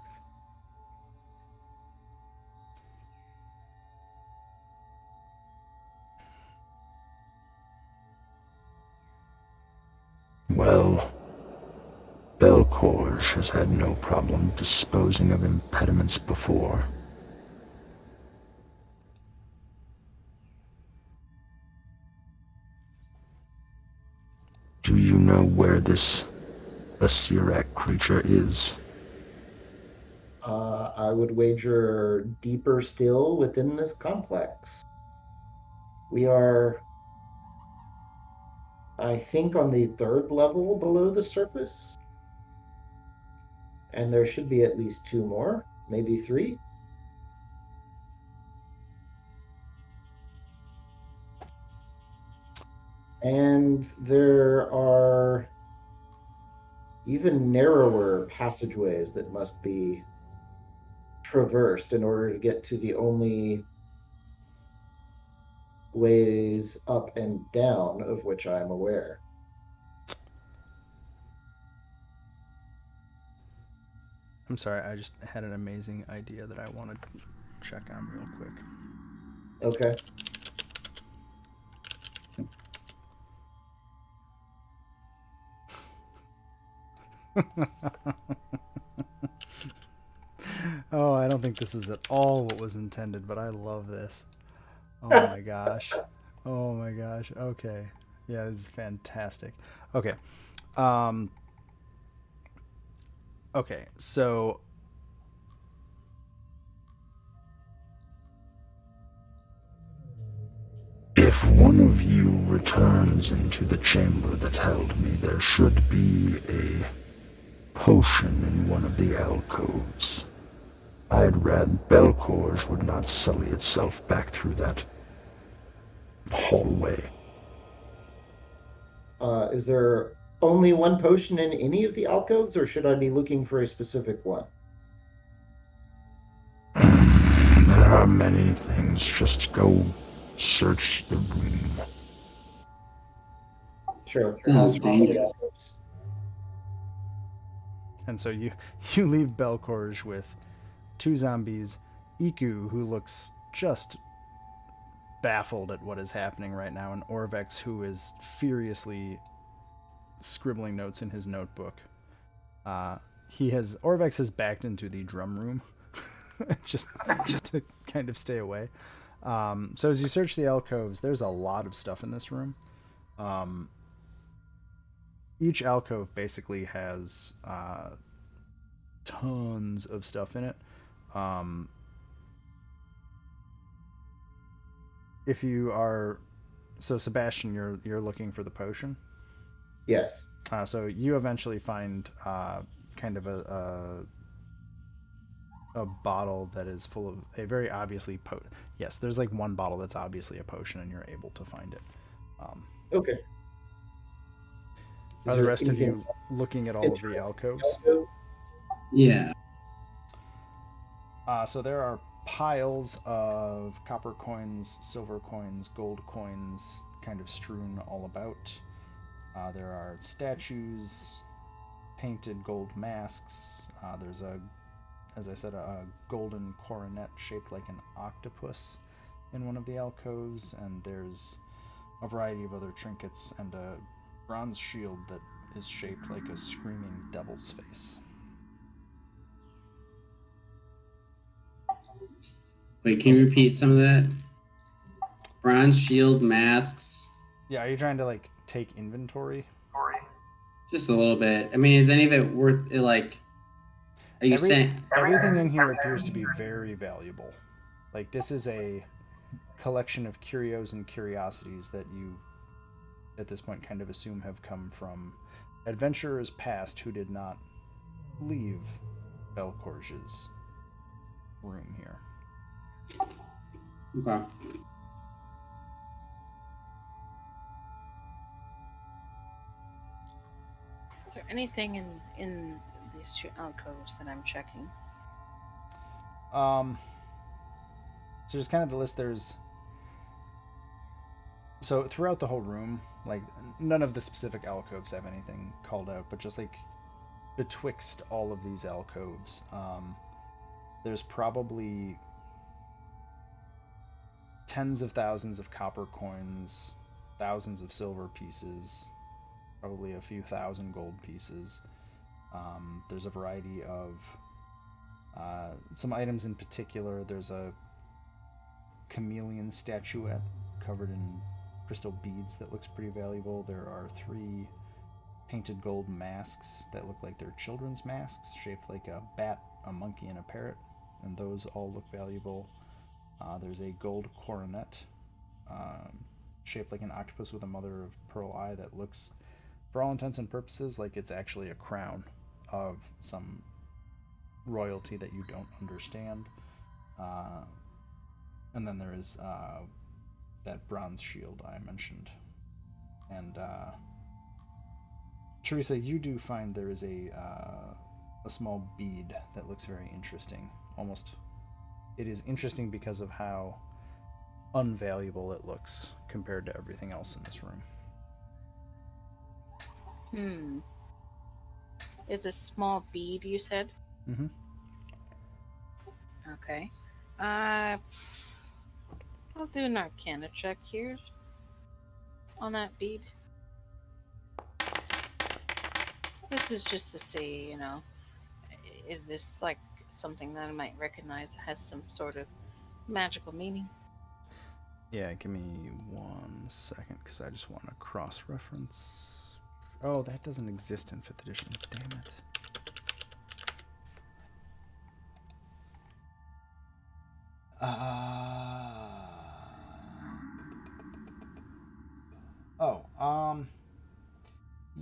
Well, Belcorge has had no problem disposing of impediments before. Do you know where this Asirak creature is?
I would wager deeper still within this complex. We are, I think, on the third level below the surface. And there should be at least two more, maybe three. And there are even narrower passageways that must be traversed in order to get to the only ways up and down of which I am aware.
I'm sorry, I just had an amazing idea that I want to check on real quick.
Okay.
Oh, I don't think this is at all what was intended, but I love this. Oh my gosh. Oh my gosh. Okay. Yeah, this is fantastic. Okay. Um okay, so
If one of you returns into the chamber that held me, there should be a potion in one of the alcoves. I'd rather Belcorge would not sully itself back through that hallway.
Is there only one potion in any of the alcoves, or should I be looking for a specific one?
There are many things. Just go search the room.
Sure.
Sounds dangerous.
and so you leave Belcorge with two zombies, Iku, who looks just baffled at what is happening right now, and Orvex, who is furiously scribbling notes in his notebook. Orvex has backed into the drum room, just to kind of stay away. So as you search the alcoves, there's a lot of stuff in this room. Each alcove basically has tons of stuff in it. If you are, so Sebastian, you're looking for the potion.
Yes.
So you eventually find kind of a bottle that is full of a very obviously Yes, there's like one bottle that's obviously a potion, and you're able to find it.
Okay.
Are the rest of you looking at all of the alcoves?
Yeah.
So there are piles of copper coins, silver coins, gold coins, kind of strewn all about. There are statues, painted gold masks. There's as I said, a golden coronet shaped like an octopus in one of the alcoves, and there's a variety of other trinkets and a bronze shield that is shaped like a screaming devil's face.
Wait, can you repeat some of that? Bronze shield, masks.
Yeah, are you trying to like take inventory?
Just a little bit. I mean, is any of it worth it? Like, are you saying
everything in here appears to be very valuable? Like, this is a collection of curios and curiosities that you, at this point, kind of assume have come from adventurers past who did not leave Belcorge's room here.
Okay.
Is there anything in these two alcoves that I'm checking?
So just kind of the list. So throughout the whole room, like none of the specific alcoves have anything called out, but just like betwixt all of these alcoves, there's probably tens of thousands of copper coins, thousands of silver pieces, probably a few thousand gold pieces. There's a variety of some items in particular. There's a chameleon statuette covered in crystal beads that looks pretty valuable. There are 3 painted gold masks that look like they're children's masks, shaped like a bat, a monkey, and a parrot, and those all look valuable. There's a gold coronet shaped like an octopus with a mother of pearl eye that looks, for all intents and purposes, like it's actually a crown of some royalty that you don't understand. And then there is that bronze shield I mentioned. And Teresa, you do find there is a small bead that looks very interesting. Almost, it is interesting because of how unvaluable it looks compared to everything else in this room.
It's a small bead, you said?
Mm-hmm.
Okay. I'll do an Arcana check here on that bead. This is just to see, is this like something that I might recognize that has some sort of magical meaning?
Yeah, give me 1 second because I just want to cross-reference. Oh, that doesn't exist in 5th edition. Damn it.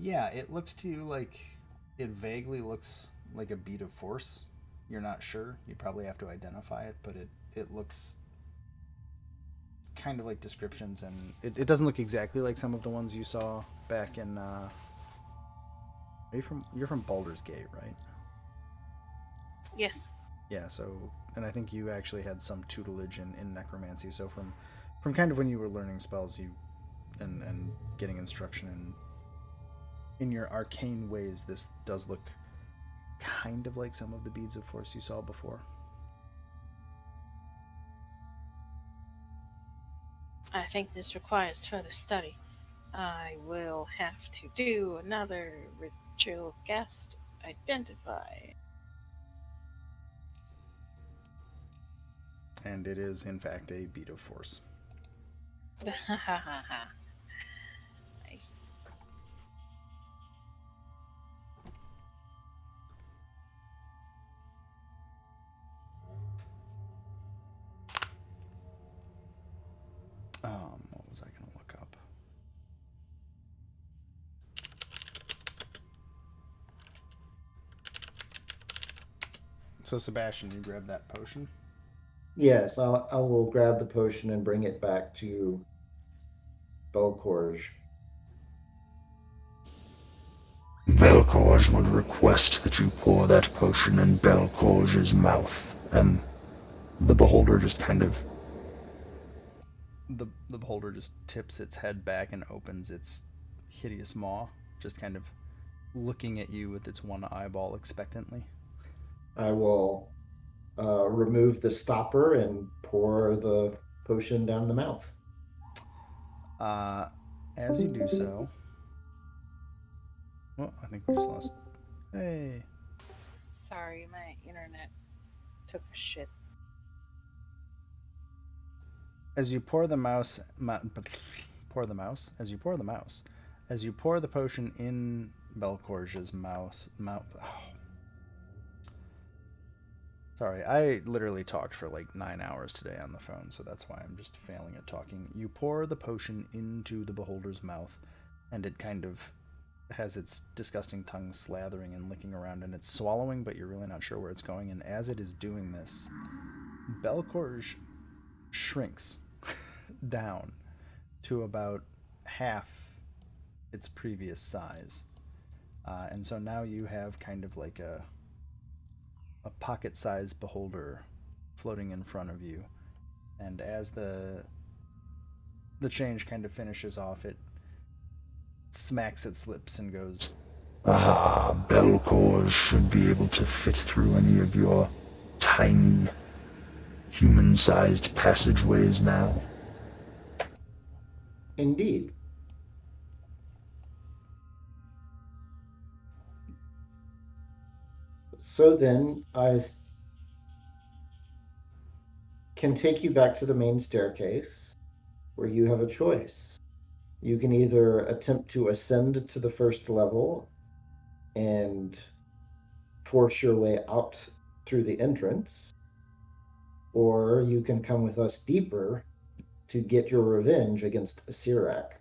Yeah, it looks to you like it vaguely looks like a bead of force. You're not sure. You probably have to identify it, but it looks kind of like descriptions, and it doesn't look exactly like some of the ones you saw back in. You're from Baldur's Gate, right?
Yes.
Yeah. So, and I think you actually had some tutelage in necromancy. So from kind of when you were learning spells, and getting instruction in your arcane ways, this does look kind of like some of the beads of force you saw before.
I think this requires further study. I will have to do another ritual cast identify.
And it is, in fact, a bead of force.
Nice.
So Sebastian, you grab that potion.
Yes, I will grab the potion and bring it back to Belcorge.
Belcorge would request that you pour that potion in Belcorge's mouth, and the beholder just kind of...
The beholder just tips its head back and opens its hideous maw, just kind of looking at you with its one eyeball expectantly.
I will remove the stopper and pour the potion down the mouth.
As you do so... Well, I think we just lost... Hey.
Sorry, my internet took a shit.
As you pour the potion in Belcorge's mouth. Sorry, I literally talked for like 9 hours today on the phone, so that's why I'm just failing at talking. You pour the potion into the beholder's mouth, and it kind of has its disgusting tongue slathering and licking around, and it's swallowing, but you're really not sure where it's going. And as it is doing this, Belcorge shrinks down to about half its previous size. And so now you have kind of like a pocket-sized beholder floating in front of you. And as the change kind of finishes off, it smacks its lips and goes,
Belcorge should be able to fit through any of your tiny, human-sized passageways now.
Indeed. So then I can take you back to the main staircase, where you have a choice. You can either attempt to ascend to the first level and force your way out through the entrance, or you can come with us deeper to get your revenge against Asirak.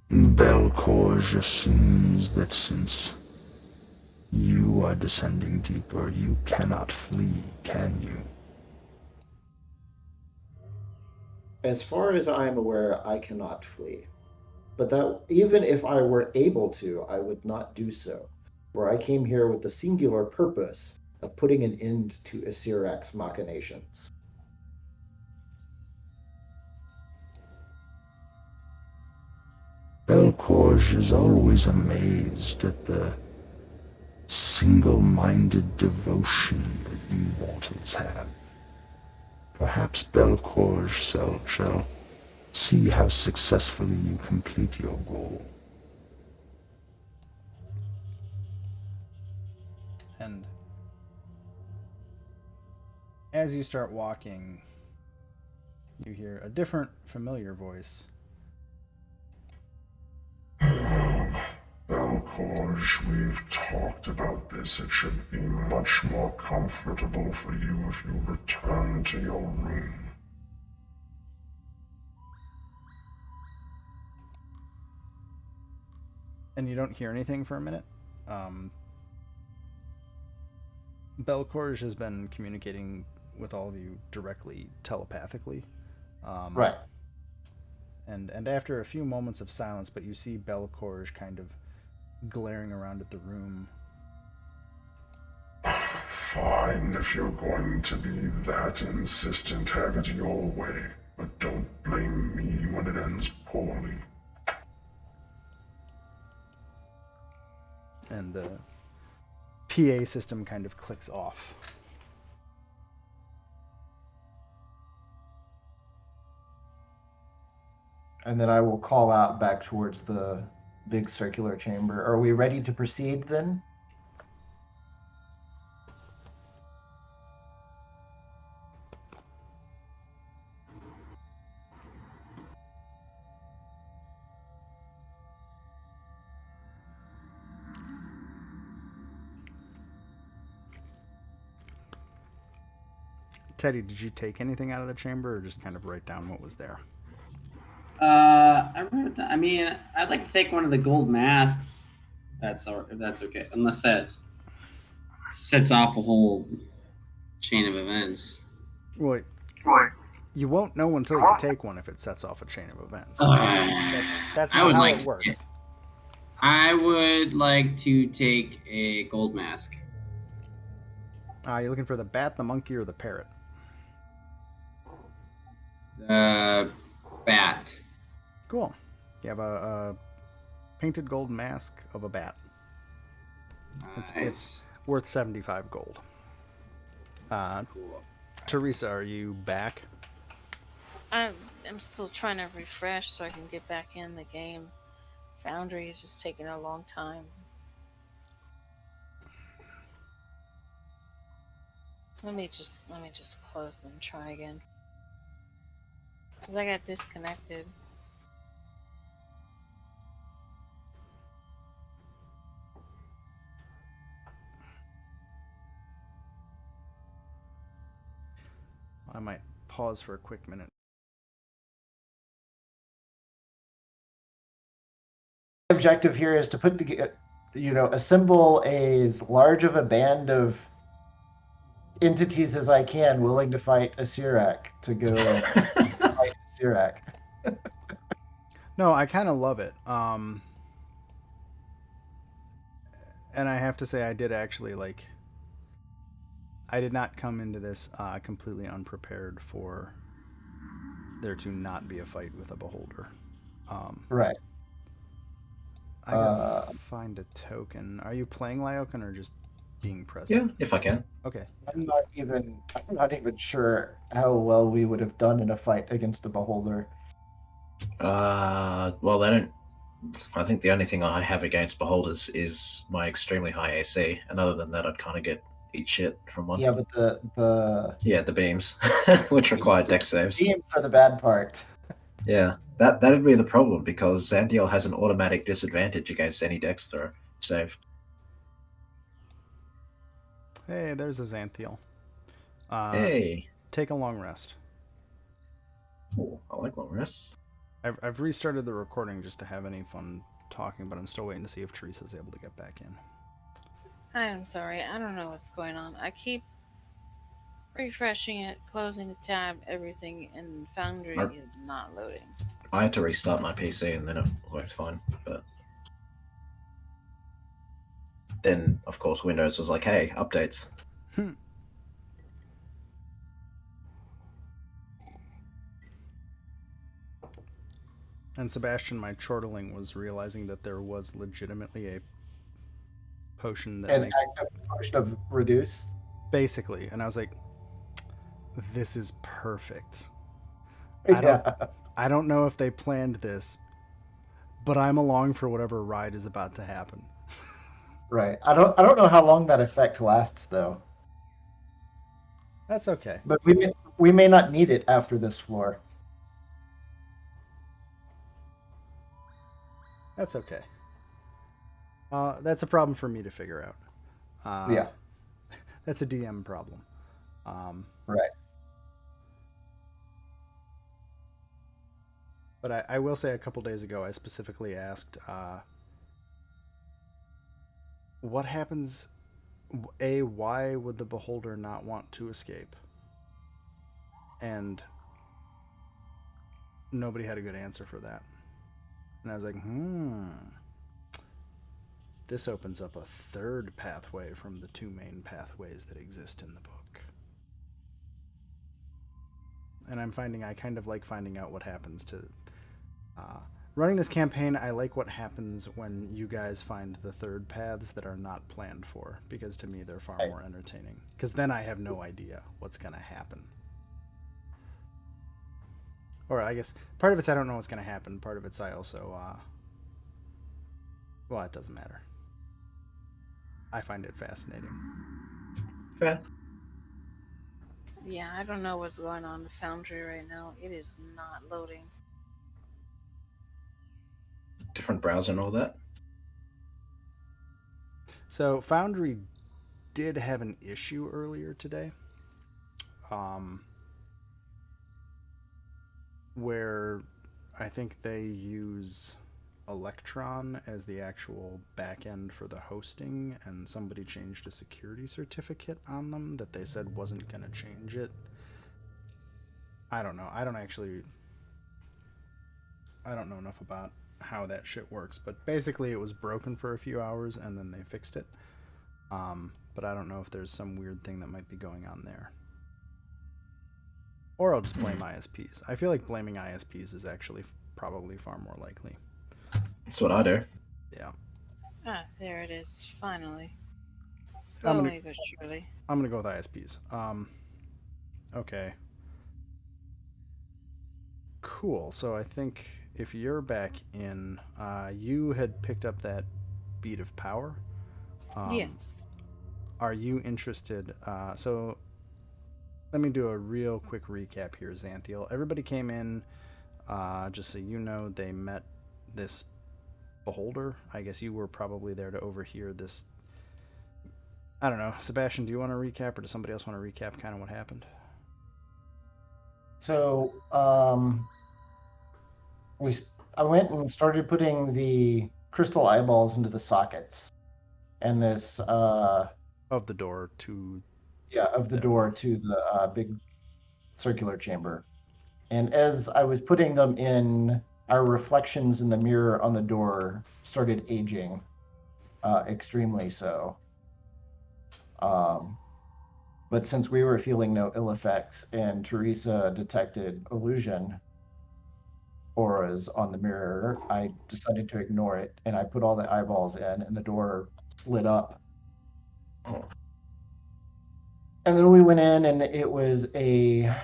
Belcorge assumes that since you are descending deeper, you cannot flee, can you?
As far as I am aware, I cannot flee. But that even if I were able to, I would not do so. For I came here with the singular purpose of putting an end to Asirak's machinations.
Belcorge is always amazed at the single-minded devotion that you mortals have. Perhaps Belcorge shall see how successfully you complete your goal.
and as you start walking, you hear a different, familiar voice.
Belcorge, we've talked about this. It should be much more comfortable for you if you return to your room.
And you don't hear anything for a minute. Belcorge has been communicating with all of you directly telepathically.
Right.
And after a few moments of silence, but you see Belcorge kind of glaring around at the room.
Fine, if you're going to be that insistent, have it your way. But don't blame me when it ends poorly.
And the PA system kind of clicks off.
And then I will call out back towards the big circular chamber. Are we ready to proceed then?
Teddy, did you take anything out of the chamber or just kind of write down what was there?
I mean, I'd like to take one of the gold masks. If that's okay, unless that sets off a whole chain of events.
Well, you won't know until you take one if it sets off a chain of events. That's
I
not
would
how
like
it works.
I would like to take a gold mask.
You looking for the bat, the monkey, or the parrot?
Bat.
Cool. You have a painted gold mask of a bat. It's worth 75 gold.
Cool.
Teresa, are you back?
I'm still trying to refresh so I can get back in the game. Foundry is just taking a long time. Let me just close and try again. Cause I got disconnected.
I might pause for a quick minute.
The objective here is to put together, assemble as large of a band of entities as I can, willing to fight a Sirak to go fight Sirak.
No, I kind of love it. And I have to say, I did actually I did not come into this completely unprepared for there to not be a fight with a beholder.
Right.
I gotta find a token. Are you playing Lyokan or just being present?
Yeah, if I can.
Okay.
I'm not even sure how well we would have done in a fight against a beholder.
Well, they don't. I think the only thing I have against beholders is my extremely high AC, and other than that, I'd kind of eat shit from one.
Yeah, but
the beams, which require dex saves.
beams are the bad part.
Yeah, that'd be the problem because Xandiel has an automatic disadvantage against any dex throw save.
Hey, there's a Xanthiel.
Hey,
Take a long rest.
ooh, I like long rests.
I've restarted the recording just to have any fun talking, but I'm still waiting to see if Teresa's able to get back in.
I'm sorry, I don't know what's going on. I keep refreshing it, closing the tab, everything, and Foundry is not loading.
I had to restart my PC and then it worked fine, but then of course Windows was like, "Hey, updates."
And Sebastian, my chortling, was realizing that there was legitimately a potion that makes
a potion of reduce.
basically, and I was like, "This is perfect." I don't know if they planned this, but I'm along for whatever ride is about to happen.
Right. I don't know how long that effect lasts though.
That's okay.
But we may not need it after this floor.
That's okay. That's a problem for me to figure out.
Yeah.
That's a DM problem.
Right.
But I will say a couple days ago, I specifically asked, what happens, why would the beholder not want to escape? And nobody had a good answer for that. And I was like, this opens up a third pathway from the two main pathways that exist in the book. And I'm finding I kind of like finding out what happens to... running this campaign, I like what happens when you guys find the third paths that are not planned for, because to me they're far more entertaining. Because then I have no idea what's going to happen. Or I guess part of it's I don't know what's going to happen. Part of it's I also... well, it doesn't matter. I find it fascinating.
Fair.
Yeah, I don't know what's going on with Foundry right now. It is not loading.
Different browser and all that.
So Foundry did have an issue earlier today, where I think they use Electron as the actual back end for the hosting, and somebody changed a security certificate on them that they said wasn't going to change it. I don't know. I don't know enough about how that shit works, but basically it was broken for a few hours and then they fixed it. But I don't know if there's some weird thing that might be going on there. Or I'll just blame ISPs. I feel like blaming ISPs is actually probably far more likely.
That's what I do.
Yeah.
Ah, there it is. Finally. Slowly but surely.
I'm gonna go with ISPs. Okay. Cool. So I think if you're back in, you had picked up that beat of power.
Yes.
Are you interested? So let me do a real quick recap here, Xanthiel. Everybody came in, just so you know, they met this Beholder. I guess you were probably there to overhear this. I don't know. Sebastian, do you want to recap, or does somebody else want to recap kind of what happened?
So, I went and started putting the crystal eyeballs into the sockets, and this
Of the door to
of the door to the big circular chamber. And as I was putting them in, our reflections in the mirror on the door started aging, extremely so. But since we were feeling no ill effects and Teresa detected illusion auras on the mirror, I decided to ignore it, and I put all the eyeballs in, and the door slid up.
Oh.
And then we went in, and it was a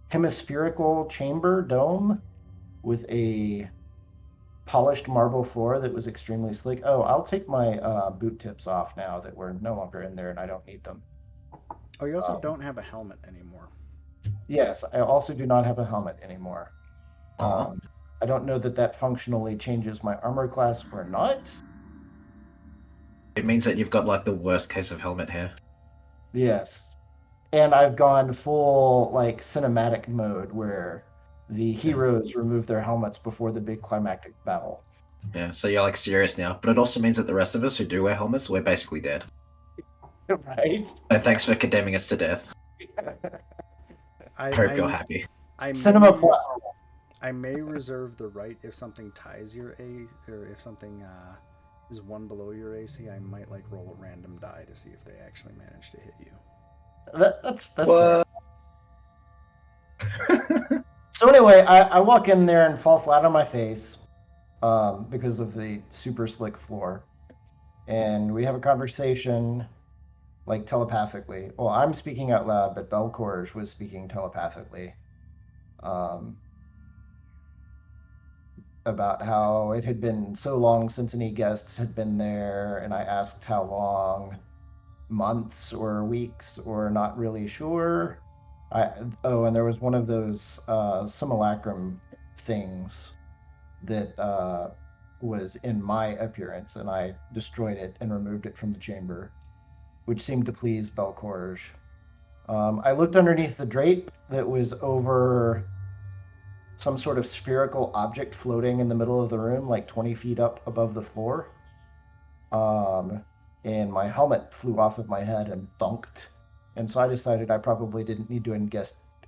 hemispherical chamber dome with a polished marble floor that was extremely sleek. Oh, I'll take my boot tips off now that we're no longer in there and I don't need them.
Oh, you also don't have a helmet anymore.
Yes, I also do not have a helmet anymore. I don't know that that functionally changes my armor class or not.
It means that you've got like the worst case of helmet hair.
Yes. And I've gone full like cinematic mode where the heroes remove their helmets before the big climactic battle.
Yeah, so you're like serious now. But it also means that the rest of us who do wear helmets, we're basically dead.
Right?
So thanks for condemning us to death. I hope you're happy.
Cinema plot.
I may reserve the right if something ties your A, or if something is one below your AC, I might like roll a random die to see if they actually manage to hit you.
That's So anyway, I walk in there and fall flat on my face because of the super slick floor. And we have a conversation like telepathically. Well, I'm speaking out loud, but Belcorge was speaking telepathically about how it had been so long since any guests had been there. And I asked how long, months or weeks, or not really sure. And there was one of those simulacrum things that was in my appearance, and I destroyed it and removed it from the chamber, which seemed to please Belcorge. I looked underneath the drape that was over some sort of spherical object floating in the middle of the room, like 20 feet up above the floor. And my helmet flew off of my head and thunked. And so I decided I probably didn't need to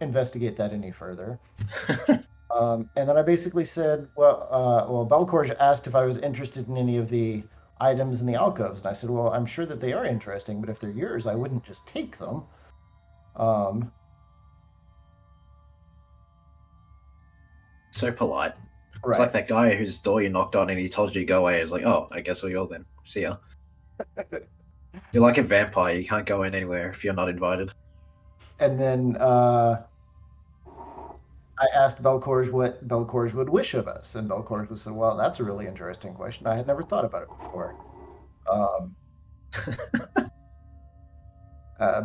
investigate that any further. And then I basically said, Belcorge asked if I was interested in any of the items in the alcoves. And I said, well, I'm sure that they are interesting, but if they're yours, I wouldn't just take them.
So polite.
Right.
It's like that guy whose door you knocked on and he told you to go away. It's like, oh, I guess we're yours then. See ya. You're like a vampire. You can't go in anywhere if you're not invited.
And then I asked Belcorge what Belcorge would wish of us. And Belcorge said, well, that's a really interesting question. I had never thought about it before.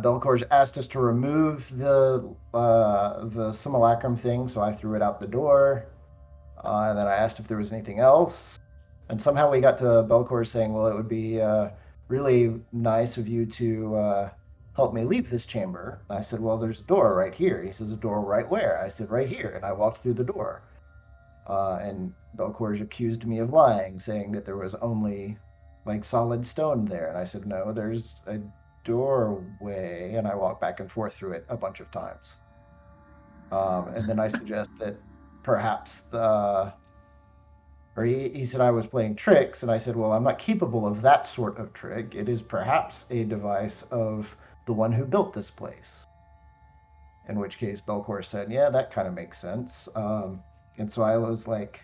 Belcorge asked us to remove the simulacrum thing, so I threw it out the door. And then I asked if there was anything else. And somehow we got to Belcorge saying, well, it would be really nice of you to help me leave this chamber. And I said, well, there's a door right here. He says, a door right where? I said, right here. And I walked through the door. And Belcourge accused me of lying, saying that there was only like solid stone there. And I said, no, there's a doorway. And I walked back and forth through it a bunch of times. And then I suggest that perhaps he said I was playing tricks, and I said, well, I'm not capable of that sort of trick. It is perhaps a device of the one who built this place. In which case, Belcourge said, yeah, that kind of makes sense. And so I was like,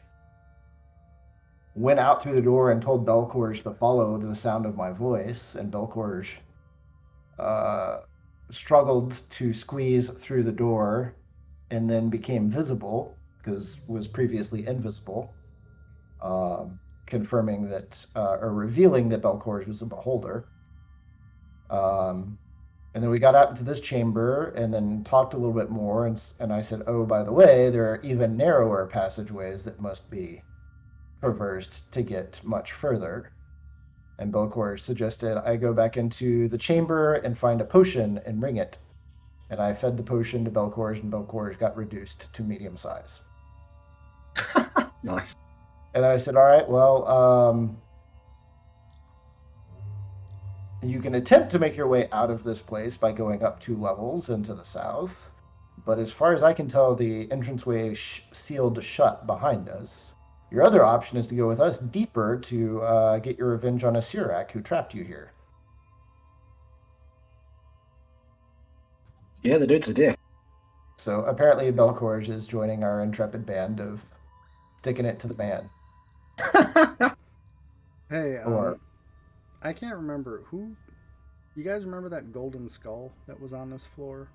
went out through the door and told Belcourge to follow the sound of my voice, and Belcourge struggled to squeeze through the door and then became visible because was previously invisible, confirming that or revealing that Belcourge was a beholder. And then we got out into this chamber and then talked a little bit more. And I said, oh, by the way, there are even narrower passageways that must be traversed to get much further. And Belcourge suggested I go back into the chamber and find a potion and ring it. And I fed the potion to Belcourge, and Belcourge got reduced to medium size.
Nice.
And then I said, all right, well, you can attempt to make your way out of this place by going up 2 levels into the south. But as far as I can tell, the entranceway sealed shut behind us. Your other option is to go with us deeper to get your revenge on Asirak, who trapped you here.
Yeah, the dude's a dick.
So apparently Belcourge is joining our intrepid band of sticking it to the man.
Hey,
Or
I can't remember who. You guys remember that golden skull that was on this floor?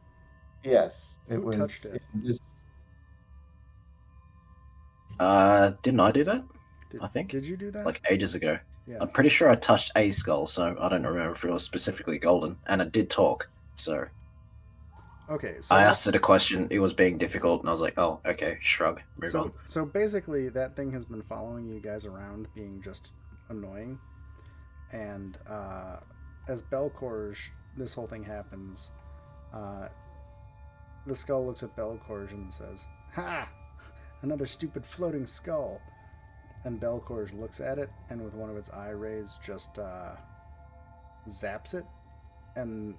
yes, it
Who
was.
touched it?
Didn't I do that?
Did,
I think.
Did you do that?
Like ages ago.
Yeah.
I'm pretty sure I touched a skull, so I don't remember if it was specifically golden. And it did talk, so
Okay, so
I asked it a question, it was being difficult, and I was like, oh, okay, shrug, move on.
So basically, that thing has been following you guys around, being just annoying. And as Belcourge, this whole thing happens, the skull looks at Belcourge and says, "Ha! Another stupid floating skull." And Belcourge looks at it, and with one of its eye rays, just zaps it, and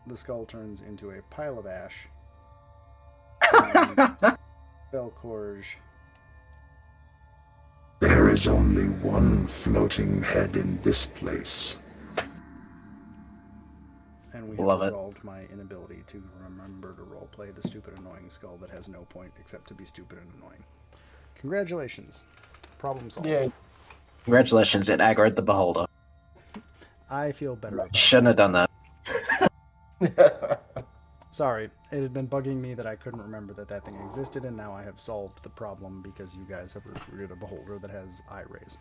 the skull turns into a pile of ash. And Belcourge.
There is only one floating head in this place.
And we have
Love it.
resolved my inability to remember to roleplay the stupid, annoying skull that has no point except to be stupid and annoying. Congratulations. Problem solved.
Yeah.
Congratulations, it aggroed the beholder.
I feel better about
Shouldn't have done that.
Sorry, it had been bugging me that I couldn't remember that thing existed, and now I have solved the problem because you guys have recruited a beholder that has eye rays.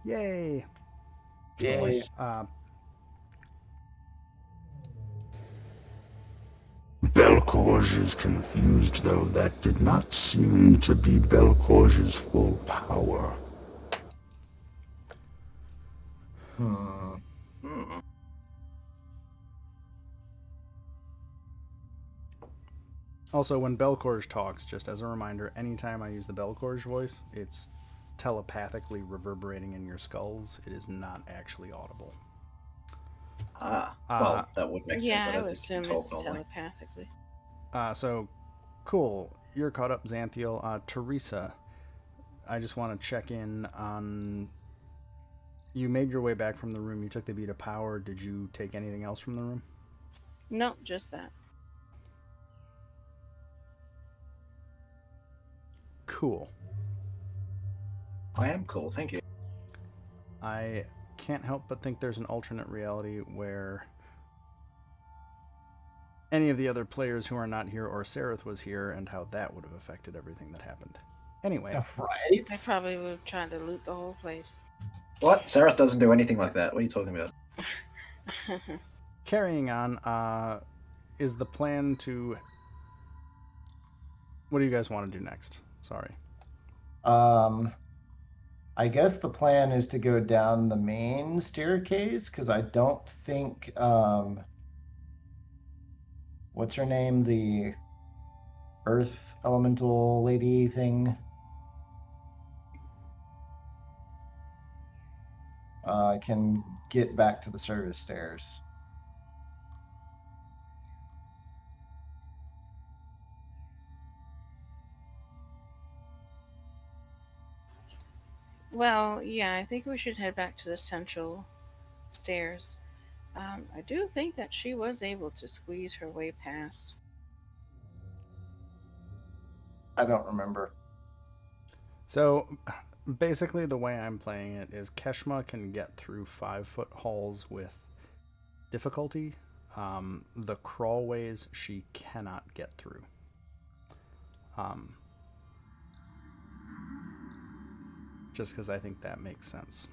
Yay!
Yay.
Belcourge is confused, though that did not seem to be Belcourge's full power.
Also, when Belcourge talks, just as a reminder, anytime I use the Belcourge voice, it's telepathically reverberating in your skulls. It is not actually audible.
Well, that would make sense.
Yeah,
I
I
don't
would
think you
assume
can
it's
talk normally.
telepathically.
So, cool. You're caught up, Xanthiel. Teresa, I just want to check in on... You made your way back from the room. You took the bead of power. Did you take anything else from the room?
No, just that.
Cool.
I am cool, thank you.
I can't help but think there's an alternate reality where any of the other players who are not here or Sereth was here and how that would have affected everything that happened. Anyway.
Right?
I probably would have tried to loot the whole place.
What? Sereth doesn't do anything like that. What are you talking about?
Carrying on, is the plan to... What do you guys want to do next? Sorry.
I guess the plan is to go down the main staircase because I don't think what's her name, the earth elemental lady thing, can get back to the service stairs.
Well, yeah, I think we should head back to the central stairs. I do think that she was able to squeeze her way past.
I don't remember.
So basically, the way I'm playing it is Keshma can get through 5-foot halls with difficulty. The crawlways she cannot get through. Just because I think that makes sense.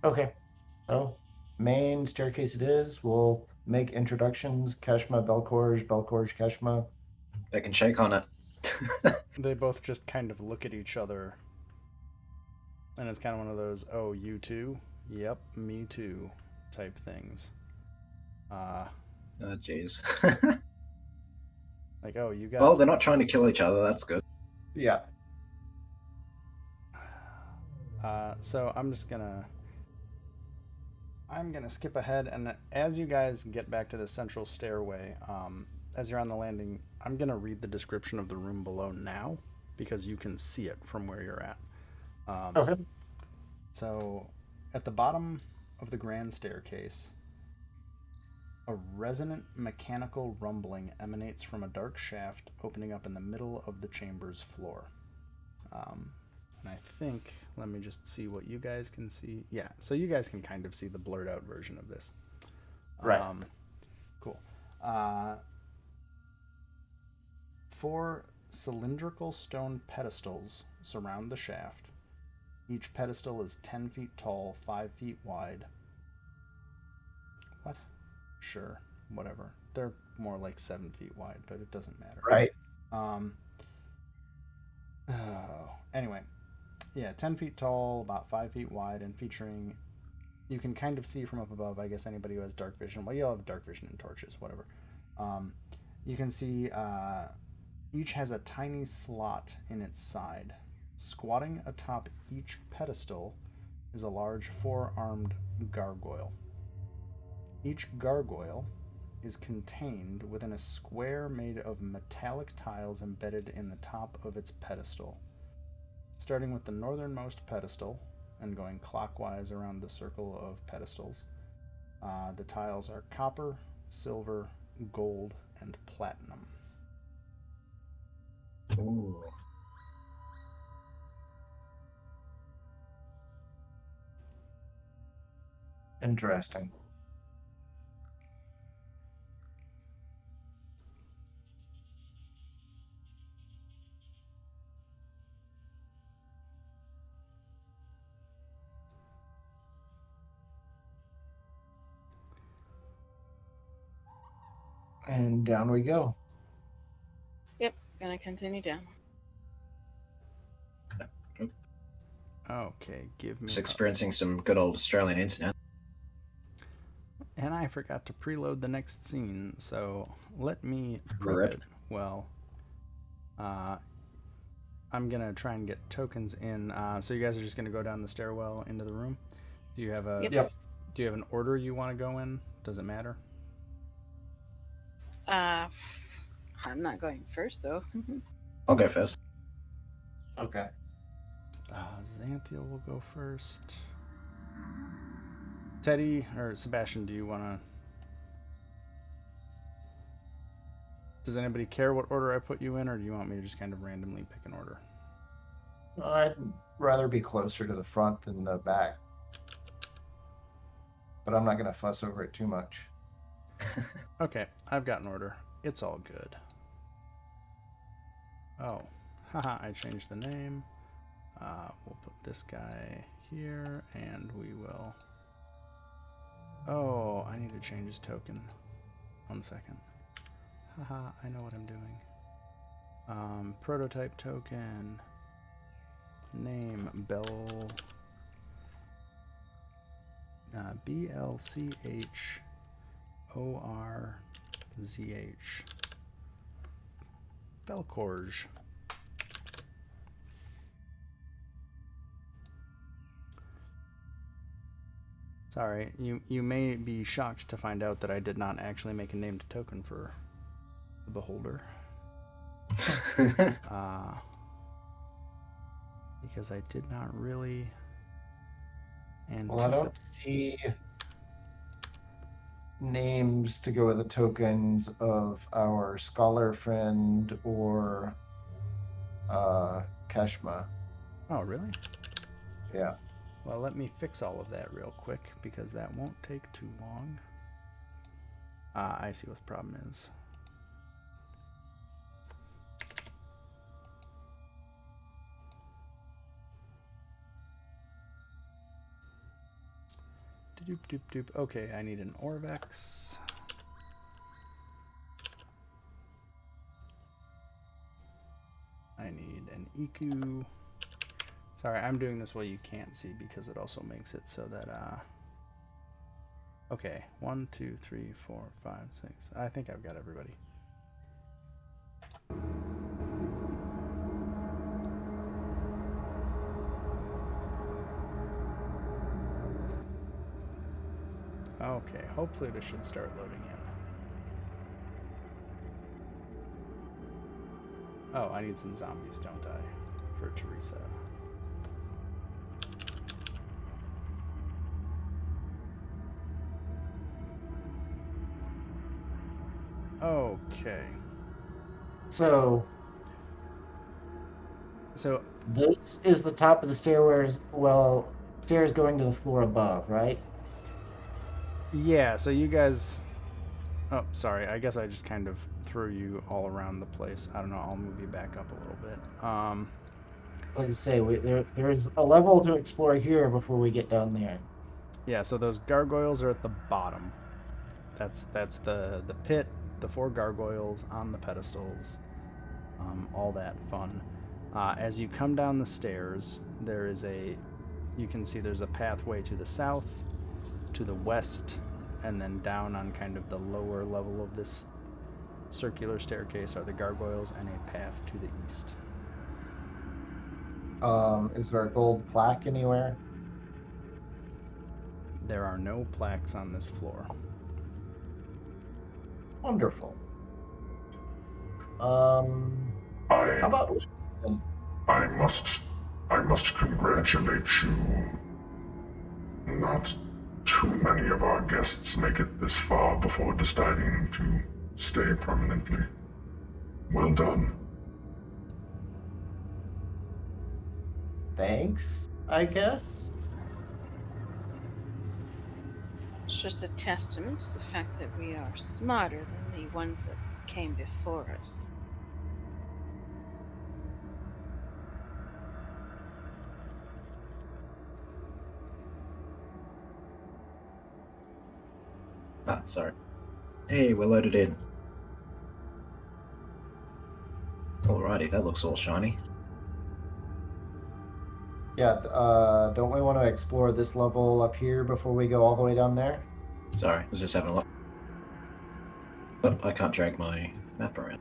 Okay. So, main staircase it is. We'll make introductions. Keshma, Belcorge, Belcorge, Keshma.
They can shake on it.
They both just kind of look at each other. And it's kind of one of those, oh, you too? Yep, me too type things.
Oh, jeez.
Like, oh, you got...
Well, they're not trying to kill each other. That's good.
Yeah.
So I'm gonna skip ahead, and as you guys get back to the central stairway, as you're on the landing, I'm gonna read the description of the room below now, because you can see it from where you're at.
Okay.
So, at the bottom of the grand staircase, a resonant mechanical rumbling emanates from a dark shaft opening up in the middle of the chamber's floor. And I think, let me just see what you guys can see. Yeah, so you guys can kind of see the blurred out version of this.
Right.
Cool. 4 cylindrical stone pedestals surround the shaft. Each pedestal is 10 feet tall, 5 feet wide. What? Sure, whatever. They're more like 7 feet wide, but it doesn't matter.
Right.
Anyway, yeah, 10 feet tall, about 5 feet wide, and featuring, you can kind of see from up above, I guess anybody who has dark vision, well, you'll have dark vision and torches, whatever. You can see each has a tiny slot in its side. Squatting atop each pedestal is a large 4-armed gargoyle. Each gargoyle is contained within a square made of metallic tiles embedded in the top of its pedestal. Starting with the northernmost pedestal and going clockwise around the circle of pedestals, the tiles are copper, silver, gold, and platinum.
Ooh.
Interesting. And down we go.
Yep, gonna continue down.
Okay, give me...
Just experiencing some good old Australian internet.
And I forgot to preload the next scene, so let me
Rip.
prep it. Well, I'm gonna try and get tokens in. So you guys are just gonna go down the stairwell into the room. Do you have a?
Yep.
Do you have an order you want to go in? Does it matter?
I'm not going first though.
I'll go first.
Okay.
Xanthiel will go first. Teddy or Sebastian, do you want to? Does anybody care what order I put you in, or do you want me to just kind of randomly pick an order?
I'd rather be closer to the front than the back. But I'm not going to fuss over it too much.
Okay, I've got an order. It's all good. Oh, haha, I changed the name. We'll put this guy here, and we will... Oh, I need to change his token. 1 second. Haha, I know what I'm doing. Prototype token. Name, BLCHORZH. Belcorge. Sorry, you may be shocked to find out that I did not actually make a named token for the Beholder. Because I did not really anticipate.
Well, I don't see names to go with the tokens of our scholar friend or Keshma.
Oh, really?
Yeah.
Well, let me fix all of that real quick because that won't take too long. I see what the problem is. Doop doop doop. Okay, I need an Orvex. I need an Iku. Sorry, I'm doing this while you can't see because it also makes it so that okay, 1, 2, 3, 4, 5, 6. I think I've got everybody. Okay, hopefully this should start loading in. Oh, I need some zombies, don't I? For it to reset. Okay.
So
So
this is the top of the stairways. Well, stairs going to the floor above, right?
yeah, so you guys. Oh, sorry. I guess I just kind of threw you all around the place. I don't know. I'll move you back up a little bit.
Like I say, there's a level to explore here before we get down there.
Yeah. So those gargoyles are at the bottom. That's the pit. The 4 gargoyles on the pedestals. All that fun. As you come down the stairs, there is you can see there's a pathway to the south, to the west, and then down on kind of the lower level of this circular staircase are the gargoyles and a path to the east.
Is there a gold plaque anywhere?
There are no plaques on this floor.
Wonderful. How about
I must congratulate you. Not too many of our guests make it this far before deciding to stay permanently. Well done.
thanks, I guess?
It's just a testament to the fact that we are smarter than the ones that came before us.
Ah, sorry. Hey, we're loaded in. Alrighty, that looks all shiny.
Yeah, don't we want to explore this level up here before we go all the way down there?
Sorry, I was just having a look. But I can't drag my map around.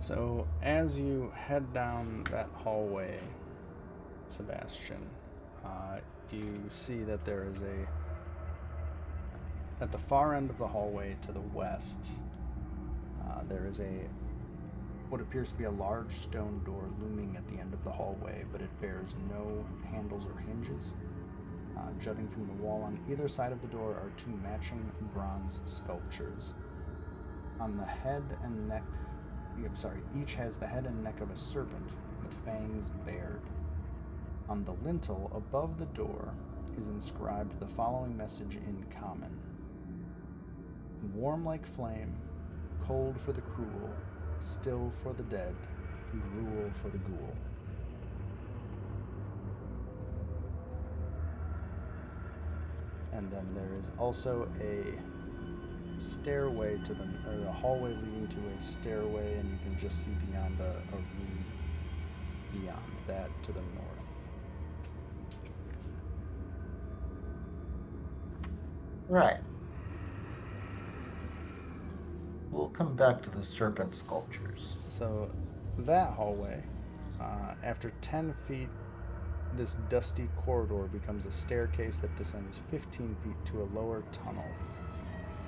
So as you head down that hallway, Sebastian, you see that there is at the far end of the hallway to the west, there is what appears to be a large stone door looming at the end of the hallway, but it bears no handles or hinges. Jutting from the wall on either side of the door are 2 matching bronze sculptures. On the head and neck, each has the head and neck of a serpent with fangs bared. On the lintel above the door is inscribed the following message in common: warm like flame, cold for the cruel, still for the dead, gruel for the ghoul. And then there is also a stairway or a hallway leading to a stairway, and you can just see beyond a room beyond that to the north.
Right. we'll come back to the serpent sculptures.
So that hallway, after 10 feet, this dusty corridor becomes a staircase that descends 15 feet to a lower tunnel.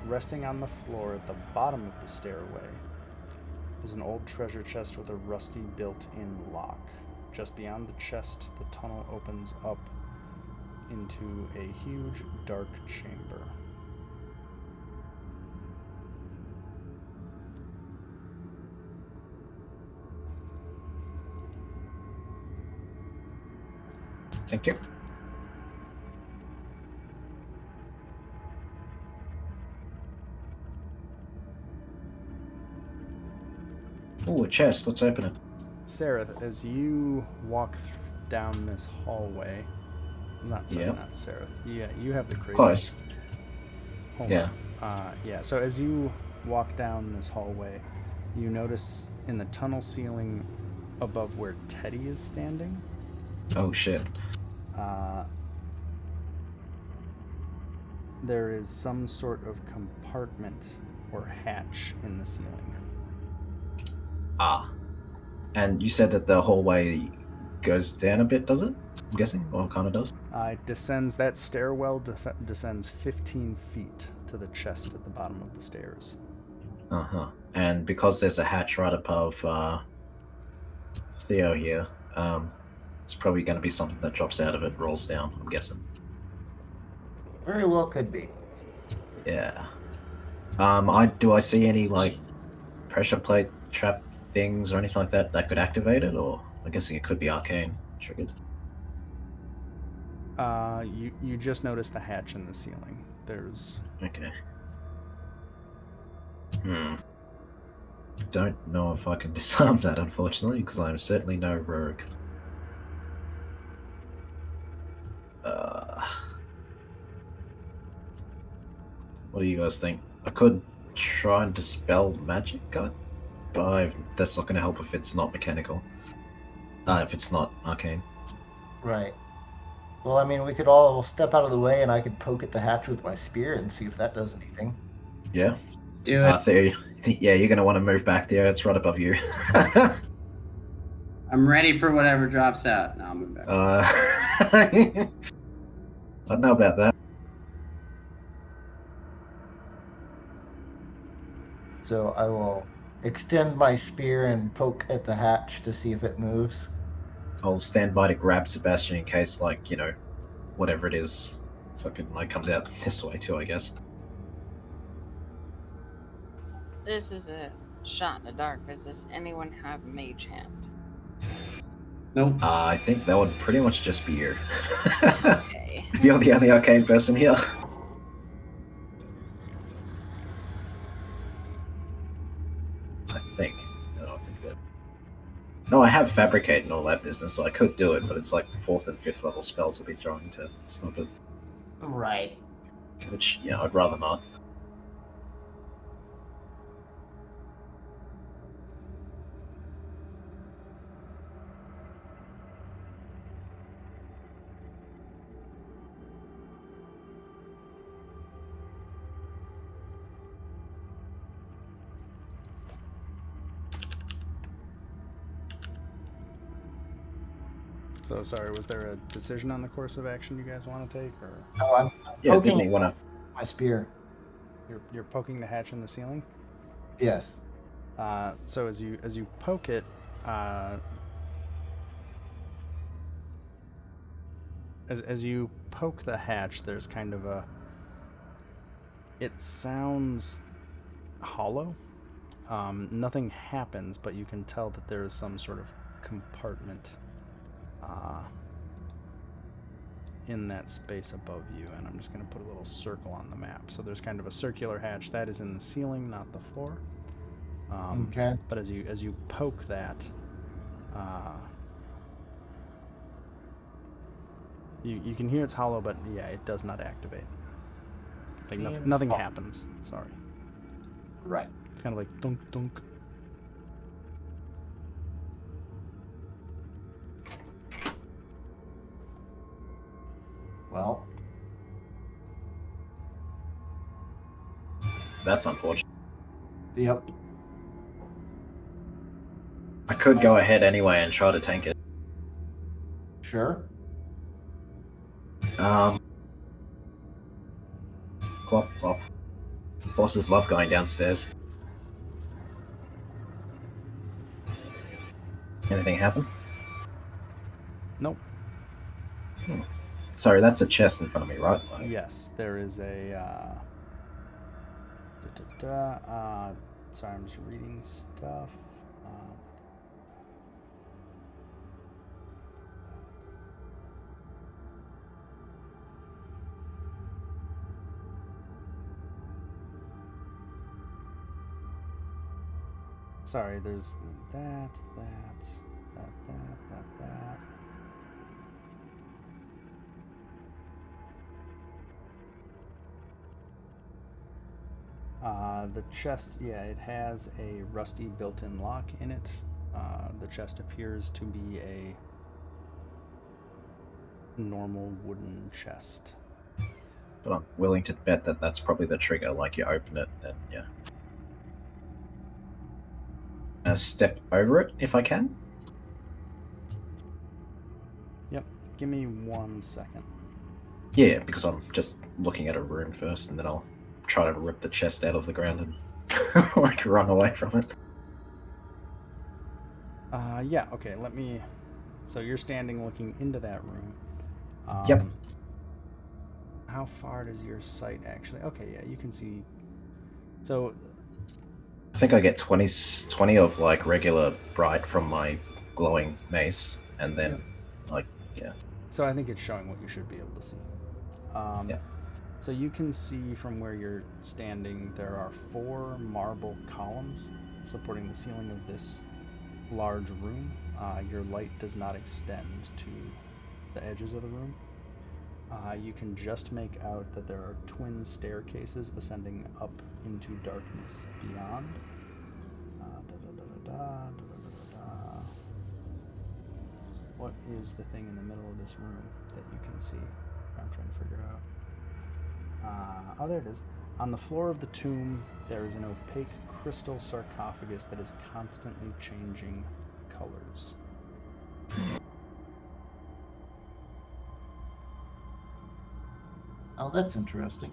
Resting on the floor at the bottom of the stairway is an old treasure chest with a rusty built-in lock. Just beyond the chest, the tunnel opens up into a huge, dark chamber.
Thank you. Oh, a chest. Let's open it.
Sareth, as you walk down this hallway, not Sareth. Yeah, you have the crazy.
Close.
Hold
Yeah.
on. Yeah. So as you walk down this hallway, you notice in the tunnel ceiling above where Teddy is standing,
Oh shit.
there is some sort of compartment or hatch in the ceiling.
Ah. And you said that the hallway goes down a bit, does it? I'm guessing, or kind of does.
It descends. That stairwell descends 15 feet to the chest at the bottom of the stairs.
And because there's a hatch right above Theo here, it's probably going to be something that drops out of it, rolls down. I'm guessing.
Very well could be.
Yeah. I see any like pressure plate trap things or anything like that that could activate it, or I'm guessing it could be arcane triggered.
You just notice the hatch in the ceiling. There's
Okay. Don't know if I can disarm that, unfortunately, because I'm certainly no rogue. What do you guys think? I could try and dispel magic, but that's not going to help if it's not mechanical. If it's not arcane.
Right. Well, I mean, we could all step out of the way and I could poke at the hatch with my spear and see if that does anything.
Yeah?
Do it.
Theo, yeah, you're going to want to move back there. It's right above you.
I'm ready for whatever drops out. No, I'll move back.
I don't know about that.
So I will extend my spear and poke at the hatch to see if it moves.
I'll stand by to grab Sebastian in case, like, you know, whatever it is, fucking, like, comes out this way too, I guess.
This is a shot in the dark. Does anyone have mage hand?
Nope.
I think that would pretty much just be you.
Okay.
You're the only arcane person here. I think. I don't think that. No, I have fabricate and all that business, so I could do it, but it's like 4th and 5th level spells I'll be throwing to stop it.
Right.
Which, yeah, I'd rather not.
So sorry, was there a decision on the course of action you guys want to take, or
Oh, I'm
Yeah,
poking
didn't he want to...
my spear.
you're poking the hatch in the ceiling?
Yes.
So as you poke it, as you poke the hatch, there's kind of a. It sounds hollow. Nothing happens, but you can tell that there is some sort of compartment in that space above you, and I'm just going to put a little circle on the map. So there's kind of a circular hatch that is in the ceiling, not the floor.
Okay.
But as you poke that, you can hear it's hollow, but yeah, it does not activate. Like nothing happens. Sorry.
Right.
It's kind of like dunk dunk.
Well,
That's unfortunate.
Yep.
I could go ahead anyway and try to tank it.
Sure.
Clop, clop. Bosses love going downstairs. Anything happen?
Nope.
Sorry, that's a chest in front of me, right? Like,
Yes, there is a. Sorry, I'm just reading stuff. Sorry, there's that. The chest, yeah, it has a rusty built-in lock in it. The chest appears to be a normal wooden chest.
but I'm willing to bet that that's probably the trigger. Like you open it, and yeah. Step over it if I can.
Yep, give me 1 second.
Yeah, because I'm just looking at a room first, and then I'll try to rip the chest out of the ground and like run away from it.
Yeah, okay, let me... So you're standing looking into that room.
Yep.
How far does your sight actually... Okay, yeah, you can see... So...
I think I get 20 of like regular bright from my glowing mace, and then like, yeah.
So I think it's showing what you should be able to see.
Yeah.
So you can see from where you're standing, there are 4 marble columns supporting the ceiling of this large room. Your light does not extend to the edges of the room. You can just make out that there are twin staircases ascending up into darkness beyond. What is the thing in the middle of this room that you can see? I'm trying to figure out. Oh, there it is. On the floor of the tomb, there is an opaque crystal sarcophagus that is constantly changing colors.
Oh, that's interesting.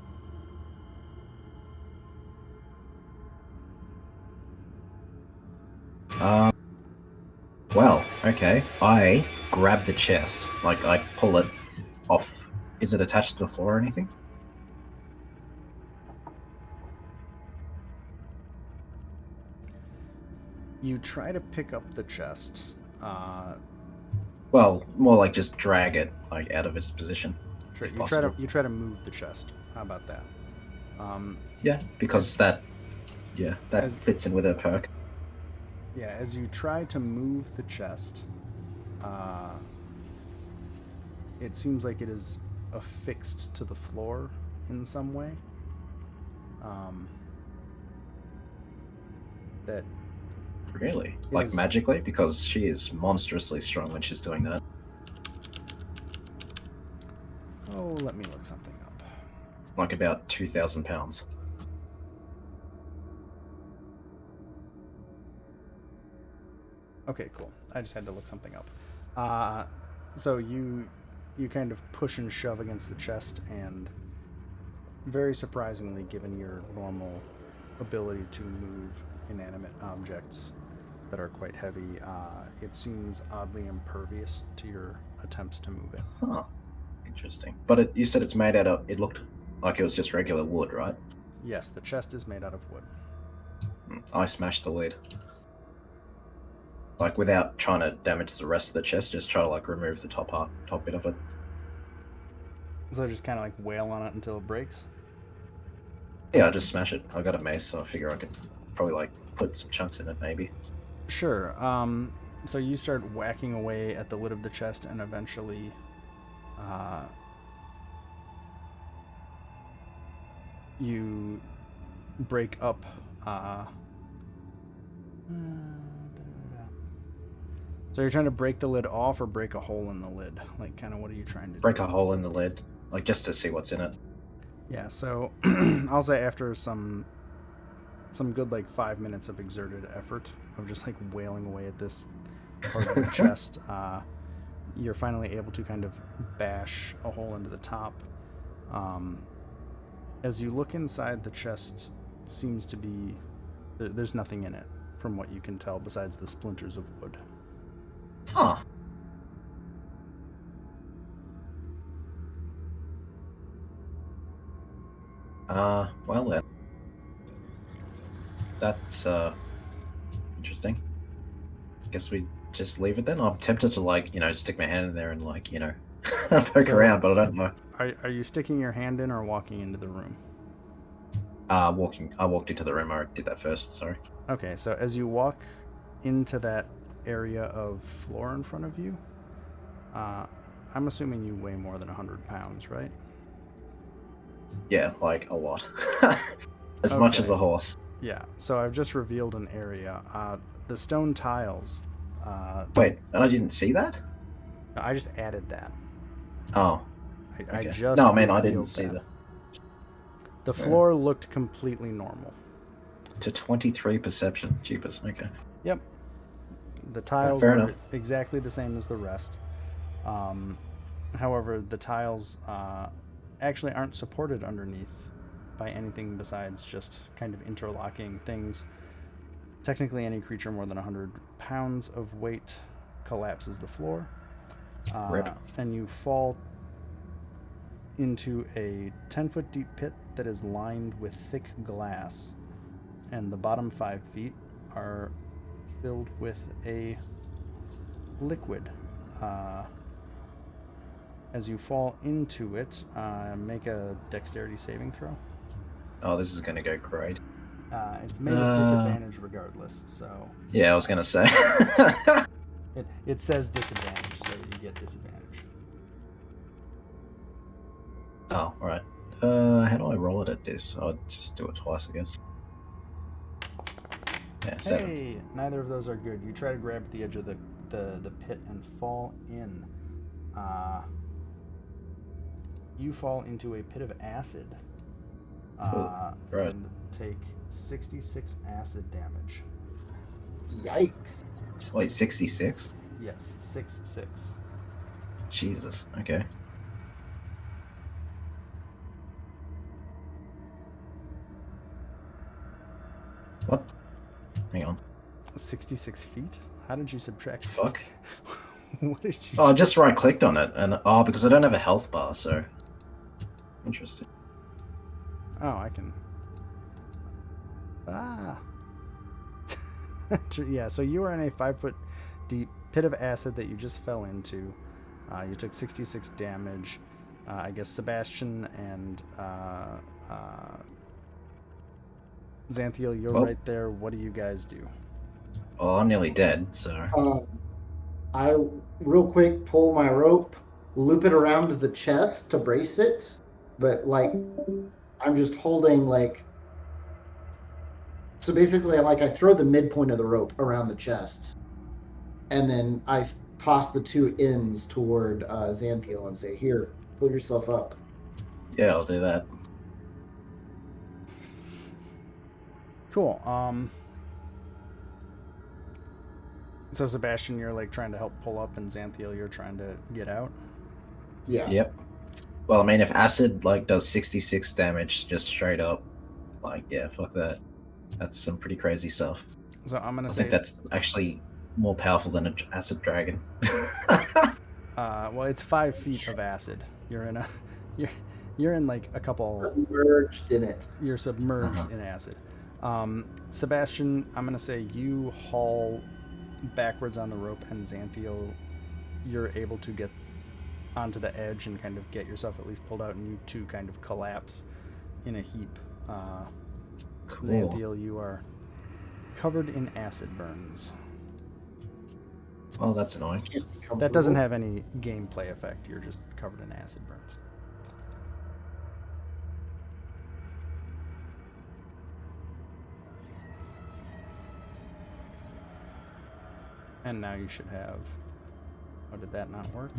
Well, okay. I grab the chest, like I pull it off. Is it attached to the floor or anything?
You try to pick up the chest.
Well, more like just drag it like out of its position.
Sure,
if
you
possible.
try to move the chest. How about that?
Yeah, because that
As-
fits in with her perk.
Yeah, as you try to move the chest, it seems like it is affixed to the floor in some way. That
Really?
It
Like
is-
magically? Because she is monstrously strong when she's doing that.
Oh, let me look something up.
Like about 2,000 pounds.
Okay, cool. I just had to look something up. So you kind of push and shove against the chest, and very surprisingly, given your normal ability to move inanimate objects that are quite heavy, it seems oddly impervious to your attempts to move it.
Huh. Interesting. But you said it's made out of... It looked like it was just regular wood, right?
Yes, the chest is made out of wood.
I smashed the lid. Like, without trying to damage the rest of the chest, just try to, like, remove the top bit of it.
So just kind of like wail on it until it breaks.
Yeah, I just smash it. I got a mace, so I figure I could probably, like, put some chunks in it, maybe.
Sure. So you start whacking away at the lid of the chest, and eventually, you break up. So you're trying to break the lid off, or break a hole in the lid? Like, kind of, what are you trying to do?
Break a hole in the lid, like, just to see what's in it.
Yeah. So I'll say after some some good like 5 minutes of exerted effort of just like wailing away at this hardwood chest, you're finally able to kind of bash a hole into the top. As you look inside, the chest seems to be there's nothing in it from what you can tell besides the splinters of wood.
Huh. Well then. That's, interesting. Guess we just leave it then. I'm tempted to, like, stick my hand in there and, like, poke around, but I don't know.
Are you sticking your hand in or walking into the room?
I walked into the room. I did that first, sorry.
Okay, so as you walk into that area of floor in front of you, I'm assuming you weigh more than 100 pounds, right?
Yeah, like, a lot. As much as a horse.
Yeah, so I've just revealed an area. The stone tiles.
Wait, and I didn't see that?
I just added that.
Oh.
I
Okay.
just
No, man, I didn't
revealed
see
that.
that.
The floor looked completely normal.
To 23 perception. Jeepers, okay.
Yep. The tiles
fair
are
enough.
exactly the same as the rest. However, the tiles actually aren't supported underneath by anything besides just kind of interlocking things. Technically, any creature more than 100 pounds of weight collapses the floor.
Rip.
And you fall into a 10-foot deep pit that is lined with thick glass. And the bottom 5 feet are filled with a liquid. As you fall into it, make a dexterity saving throw.
Oh, this is gonna go great.
It's made at disadvantage regardless, so...
Yeah, I was gonna say.
It says disadvantage, so you get disadvantage.
Oh, alright. How do I roll it at this? I'll just do it twice, I guess. Yeah, 7.
Hey, neither of those are good. You try to grab at the edge of the pit and fall in. You fall into a pit of acid.
right.
And take 66 acid damage.
Yikes.
Wait, 66?
Yes, 6.
Jesus, okay. What? Hang on.
66 feet? How did you subtract
Fuck.
60? What did you...
Oh, I just right-clicked on it, and because I don't have a health bar, so... Interesting.
Oh, I can... Yeah, so you are in a 5-foot deep pit of acid that you just fell into. You took 66 damage. I guess Sebastian and Xanthiel, you're right there. What do you guys do?
Well, I'm nearly dead, so...
I real quick pull my rope, loop it around the chest to brace it, but like I'm just holding like, so basically like I throw the midpoint of the rope around the chest, and then I toss the 2 ends toward Xanthiel and say, "Here, pull yourself up."
Yeah, I'll do that.
Cool. So Sebastian, you're like trying to help pull up, and Xanthiel, you're trying to get out.
Yeah.
Yep. Well, I mean, if acid like does 66 damage just straight up, like, yeah, fuck that. That's some pretty crazy stuff.
So I'm gonna
I
say
think that's actually more powerful than an acid dragon.
well, it's 5 feet of acid. You're in a, you're in like a couple.
Submerged in it.
You're submerged in acid. Sebastian, I'm gonna say you haul backwards on the rope, and Xanthiel, you're able to get onto the edge and kind of get yourself at least pulled out, and you two kind of collapse in a heap.
Cool.
Xanthiel, you are covered in acid burns.
Well, that's annoying.
That doesn't have any gameplay effect. You're just covered in acid burns. And now you should have... Oh, did that not work?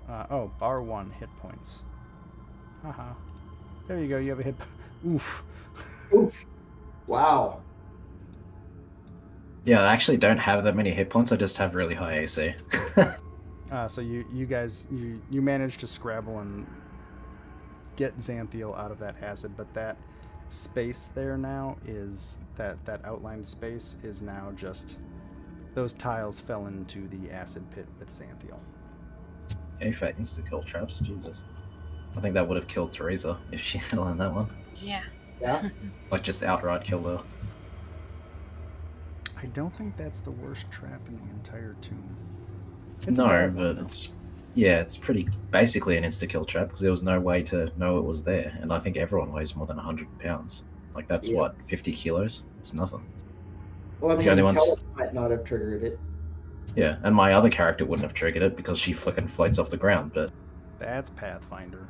Bar 1, hit points. Haha. There you go, you have a Oof.
Oof. Wow.
Yeah, I actually don't have that many hit points. I just have really high AC.
So you guys you managed to scrabble and get Xanthiel out of that acid, but that space there now is that outlined space is now just those tiles fell into the acid pit with Xanthiel.
Hey, for insta-kill traps, Jesus. I think that would have killed Teresa if she fell in that one.
Yeah.
Yeah.
Like, just outright killed her.
I don't think that's the worst trap in the entire tomb. It's a
No,
bad one,
but
though.
it's pretty basically an insta-kill trap because there was no way to know it was there. And I think everyone weighs more than 100 pounds. Like, that's
Yeah.
what, 50 kilos? It's nothing.
Well, I
The only
mean,
ones-
Kelly might not have triggered it.
Yeah, and my other character wouldn't have triggered it because she flicking floats off the ground, but
That's Pathfinder.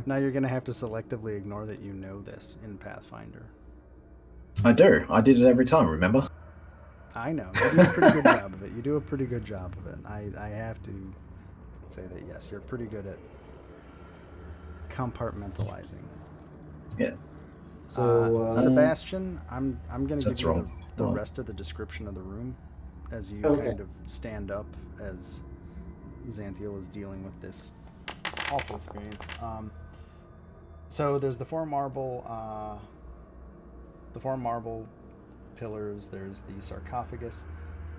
Now you're gonna have to selectively ignore that you know this in Pathfinder.
I do. I did it every time, remember?
I know. You do a pretty good job of it. You do a pretty good job of it. I have to say that, yes, you're pretty good at compartmentalizing.
Yeah.
So,
Sebastian, I'm gonna
That's
give you
wrong.
the
What?
rest of the description of the room as you
Okay.
kind of stand up as Xanthiel is dealing with this awful experience. So there's the four marble pillars. There's the sarcophagus.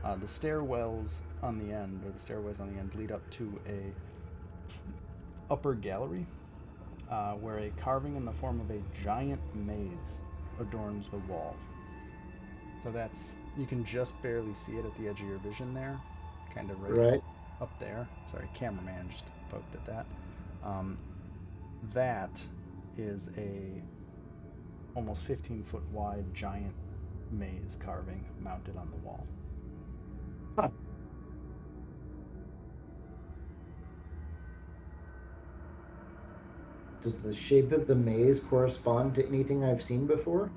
The stairwells on the end, or the stairways on the end, lead up to a upper gallery where a carving in the form of a giant maze adorns the wall. So that's, you can just barely see it at the edge of your vision there, kind of right up there. Sorry, cameraman just poked at that. That is a almost 15-foot wide giant maze carving mounted on the wall.
Huh. Does the shape of the maze correspond to anything I've seen before?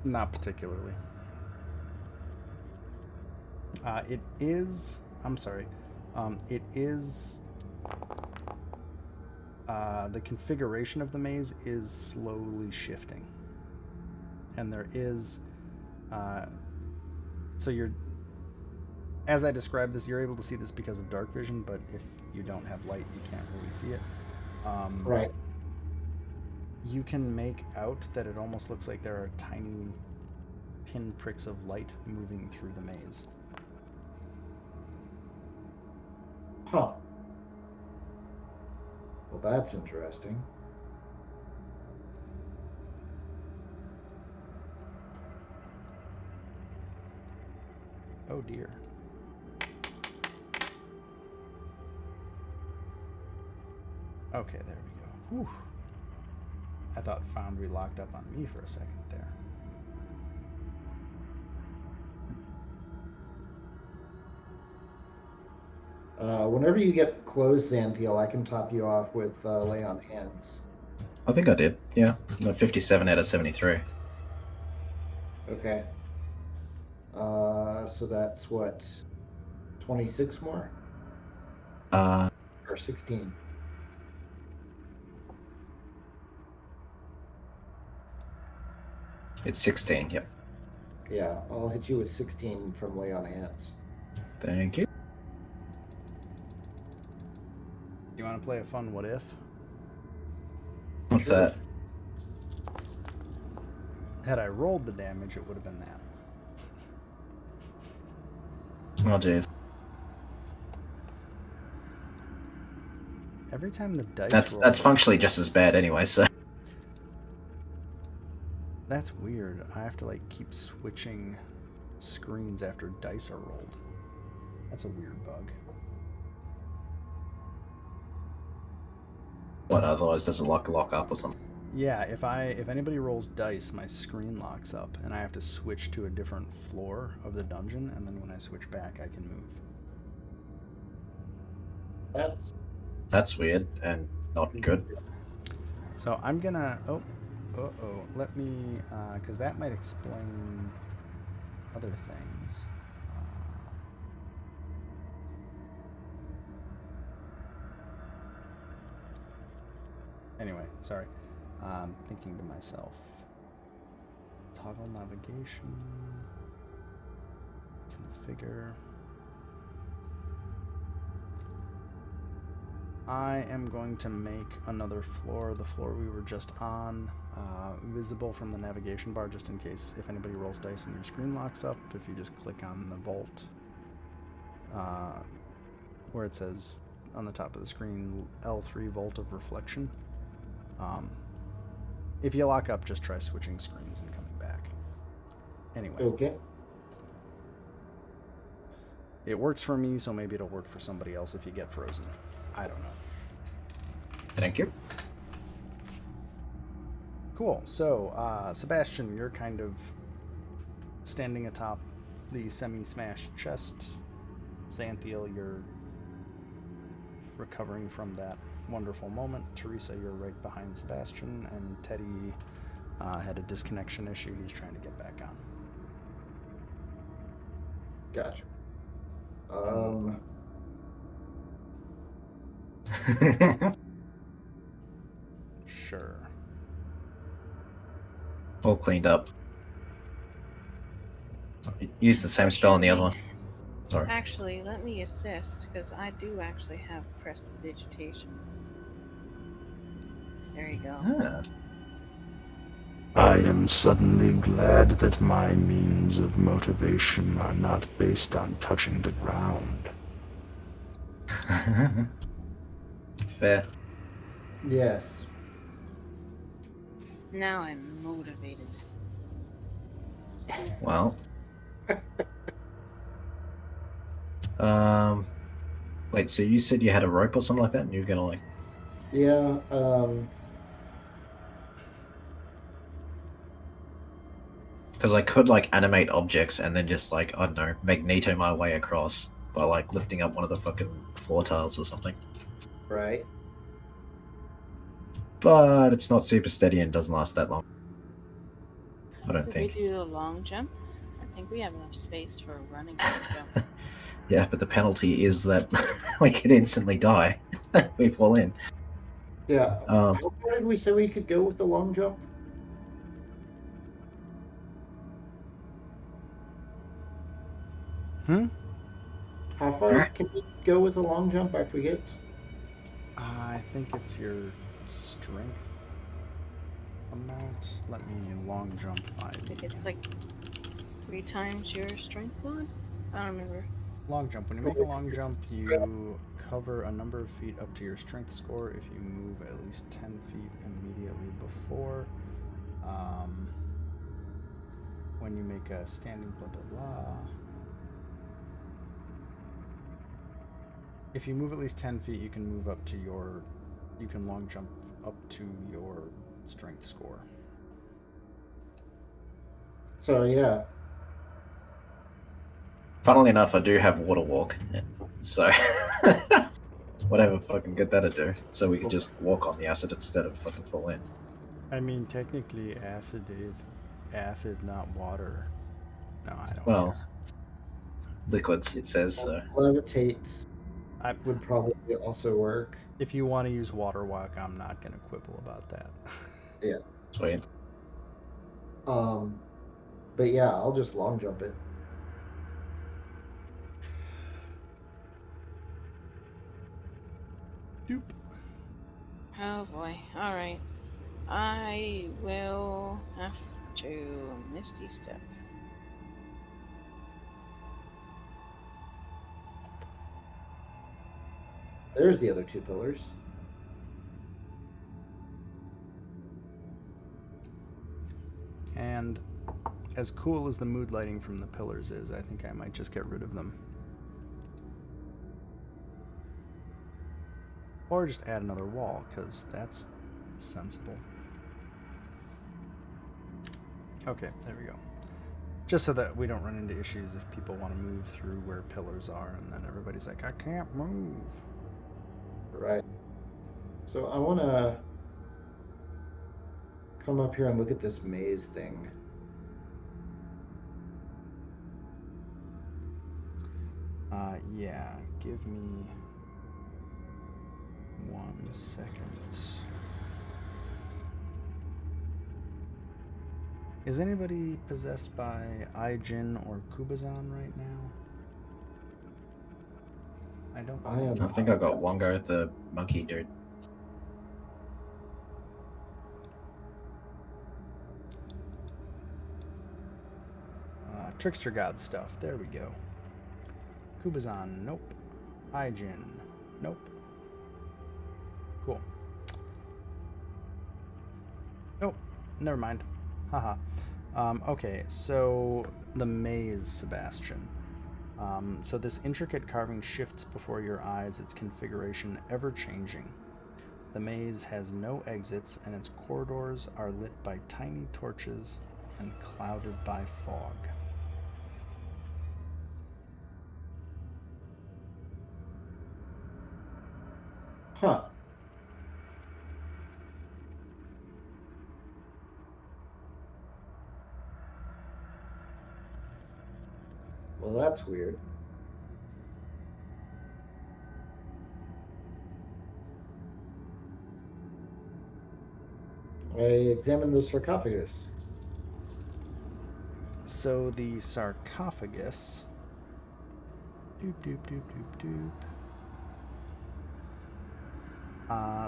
Not particularly. It is. I'm sorry. It is. The configuration of the maze is slowly shifting, and there is. So you're. As I described this, you're able to see this because of dark vision, but if you don't have light, you can't really see it.
Right.
You can make out that it almost looks like there are tiny pinpricks of light moving through the maze.
Huh. Well, that's interesting.
Oh dear. Okay, there we go. Whew. I thought Foundry locked up on me for a second there.
Whenever you get close, Xanthiel, I can top you off with Lay on Hands.
I think I did, yeah. No, 57 out of 73.
Okay. So that's what? 26 more?
Uh,
Or 16?
it's 16, yep.
Yeah, I'll hit you with 16 from Lay on Hands.
Thank you.
You want to play a fun what if?
What's
Sure.
that?
Had I rolled the damage, it would have been that.
Oh, jeez.
Every time the dice
That's
roll,
functionally just as bad anyway, so.
That's weird. I have to like keep switching screens after dice are rolled. That's a weird bug.
What, otherwise does it lock up or something?
Yeah, if anybody rolls dice, my screen locks up and I have to switch to a different floor of the dungeon, and then when I switch back I can move.
That's weird and not good.
So I'm gonna let me because that might explain other things. Anyway, sorry. Thinking to myself. Toggle navigation. Configure. I am going to make another floor, the floor we were just on, visible from the navigation bar, just in case if anybody rolls dice and your screen locks up. If you just click on the vault, where it says on the top of the screen L3 Vault of Reflection. If you lock up, just try switching screens and coming back. Anyway.
Okay.
It works for me, so maybe it'll work for somebody else if you get frozen. I don't know.
Thank you.
Cool. So, Sebastian, you're kind of standing atop the semi-smashed chest. Xanthiel, you're recovering from that wonderful moment. Teresa, you're right behind Sebastian, and Teddy had a disconnection issue. He's trying to get back on.
Gotcha.
Sure.
All cleaned up. Use the same spell on the other one. Sorry.
Actually, let me assist, because I do actually have prestidigitation. There you go.
Ah.
I am suddenly glad that my means of motivation are not based on touching the ground.
Fair.
Yes.
Now I'm motivated.
Well. Wait, so you said you had a rope or something like that, and you were gonna like...
Yeah,
Because I could like animate objects and then just like, I don't know, magneto my way across by like lifting up one of the fucking floor tiles or something.
right.
but it's not super steady and doesn't last that long. I don't
Could
think.
we do a long jump? I think we have enough space for a running jump.
Yeah, but the penalty is that we could instantly die if we fall in.
Yeah. How far did we say we could go with the long jump? How far can we go with a long jump? I forget.
I think it's your strength amount. Let me long jump
I think it's like 3 times your strength mod? I don't remember.
Long jump. When you make a long jump, you cover a number of feet up to your strength score if you move at least 10 feet immediately before. When you make a standing blah blah blah. If you move at least 10 feet, you can move up to your... You can long jump up to your strength score.
So, yeah.
Funnily enough, I do have water walk, so whatever fucking good that'd do. So we could just walk on the acid instead of fucking fall in.
I mean, technically, acid is acid, not water. No, I don't
Well,
care.
liquids, it says. So.
Levitates
I,
would probably also work.
if you want to use water walk, I'm not going to quibble about that.
Yeah.
Sweet.
But yeah, I'll just long jump it.
Doop.
Oh boy. Alright. I will have to Misty Step.
There's the other 2 pillars.
And as cool as the mood lighting from the pillars is, I think I might just get rid of them. Or just add another wall, because that's sensible. Okay, there we go. Just so that we don't run into issues if people want to move through where pillars are, and then everybody's like, I can't move.
Right. So I want to come up here and look at this maze thing.
Yeah, give me 1 second. Is anybody possessed by Aijin or Kubazan right now? I don't.
I am.
I think I got one go at the monkey dude.
Trickster God stuff. There we go. Kubazan, nope. Aijin, nope. Cool. Nope. Never mind. Haha. Okay, so the maze, Sebastian. So this intricate carving shifts before your eyes, its configuration ever changing. The maze has no exits, and its corridors are lit by tiny torches and clouded by fog.
Huh. Well, that's weird. I examined the sarcophagus.
So the sarcophagus. Doop doop doop doop doop.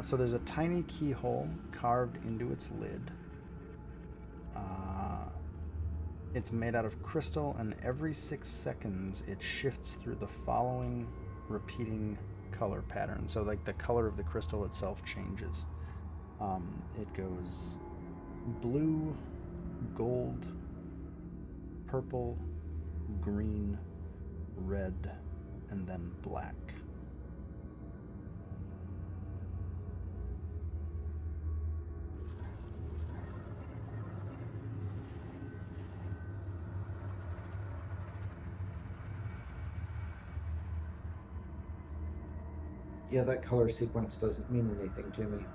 So there's a tiny keyhole carved into its lid. It's made out of crystal, and every 6 seconds it shifts through the following repeating color pattern. So, like, the color of the crystal itself changes. It goes blue, gold, purple, green, red, and then black.
Yeah, that color sequence doesn't mean anything to me.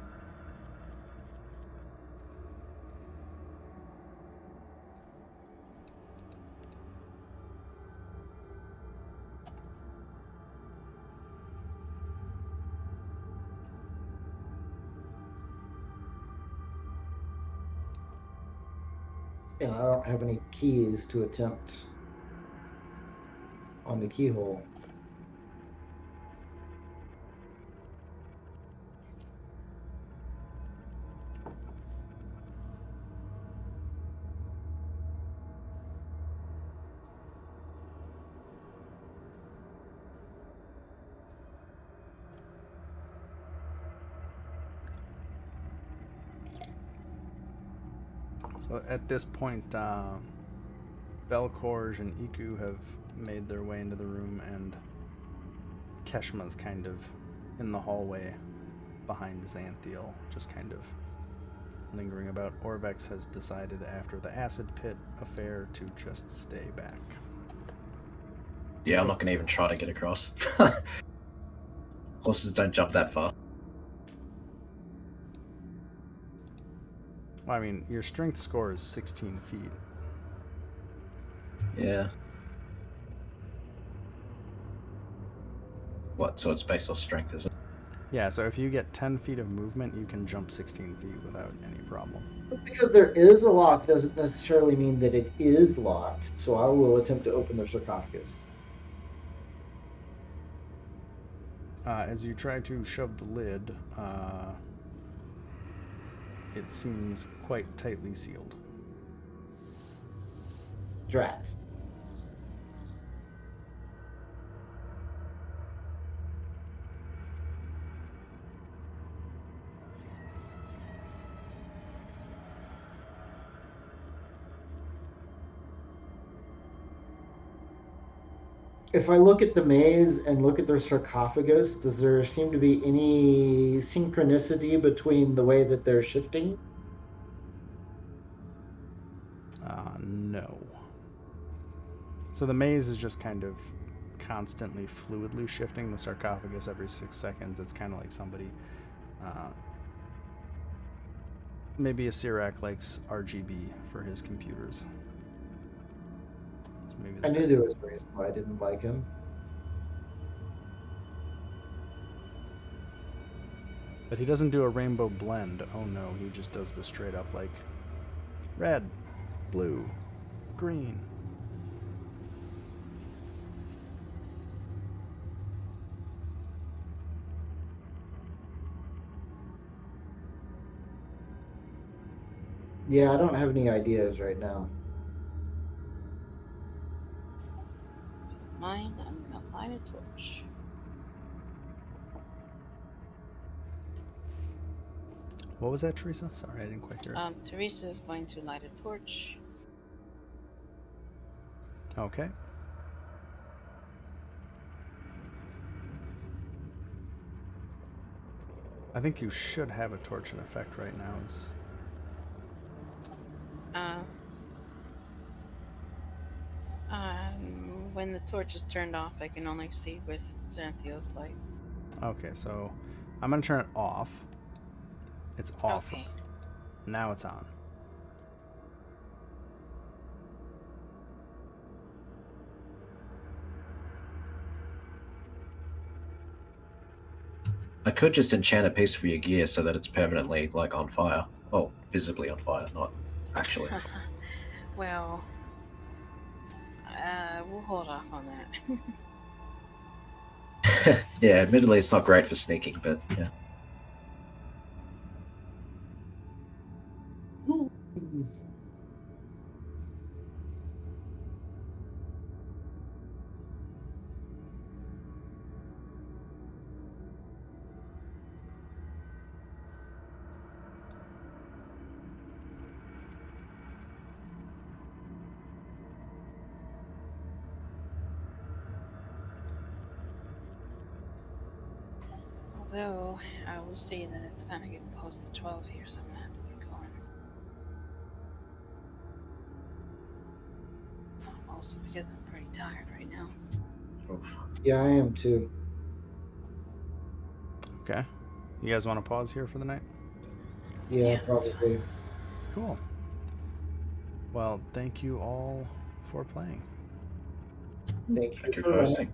And I don't have any keys to attempt on the keyhole.
So at this point, Belkorj and Iku have made their way into the room, and Keshma's kind of in the hallway behind Xanthiel, just kind of lingering about. Orvex has decided after the acid pit affair to just stay back.
Yeah, I'm not going to even try to get across. Horses don't jump that far.
Well, I mean, your strength score is 16 feet.
Yeah. What? So it's based off strength, is it?
Yeah, so if you get 10 feet of movement, you can jump 16 feet without any problem.
Because there is a lock doesn't necessarily mean that it is locked, so I will attempt to open the sarcophagus.
As you try to shove the lid, it seems quite tightly sealed.
Drat. If I look at the maze and look at their sarcophagus, does there seem to be any synchronicity between the way that they're shifting?
No. So the maze is just kind of constantly fluidly shifting. The sarcophagus every 6 seconds. It's kind of like somebody, maybe a Sirac likes RGB for his computers. So maybe
I knew there was a reason why I didn't like him.
But he doesn't do a rainbow blend. Oh no, he just does the straight up like red. blue, green.
Yeah, I don't have any ideas right now.
Mine, I'm gonna light a torch.
What was that, Teresa? Sorry, I didn't quite hear it.
Teresa is going to light a torch.
Okay. I think you should have a torch in effect right now.
When the torch is turned off, I can only see with Xanthio's light.
Okay, so I'm gonna turn it off. It's off.
Okay.
Now it's on.
I could just enchant a piece for your gear so that it's permanently like on fire. Well, visibly on fire, not actually.
Well, we'll hold off on that.
Yeah, admittedly it's not great for sneaking, but yeah.
Although, I will say that it's kind of getting close to 12 here, so I'm gonna have to get going. Also because I'm pretty tired right now.
Oof.
Yeah, I am too.
Okay. You guys want to pause here for the night?
Yeah,
Yeah, that's
probably.
Cool. Well, thank you all for playing.
Thank
Thank you
for
for hosting.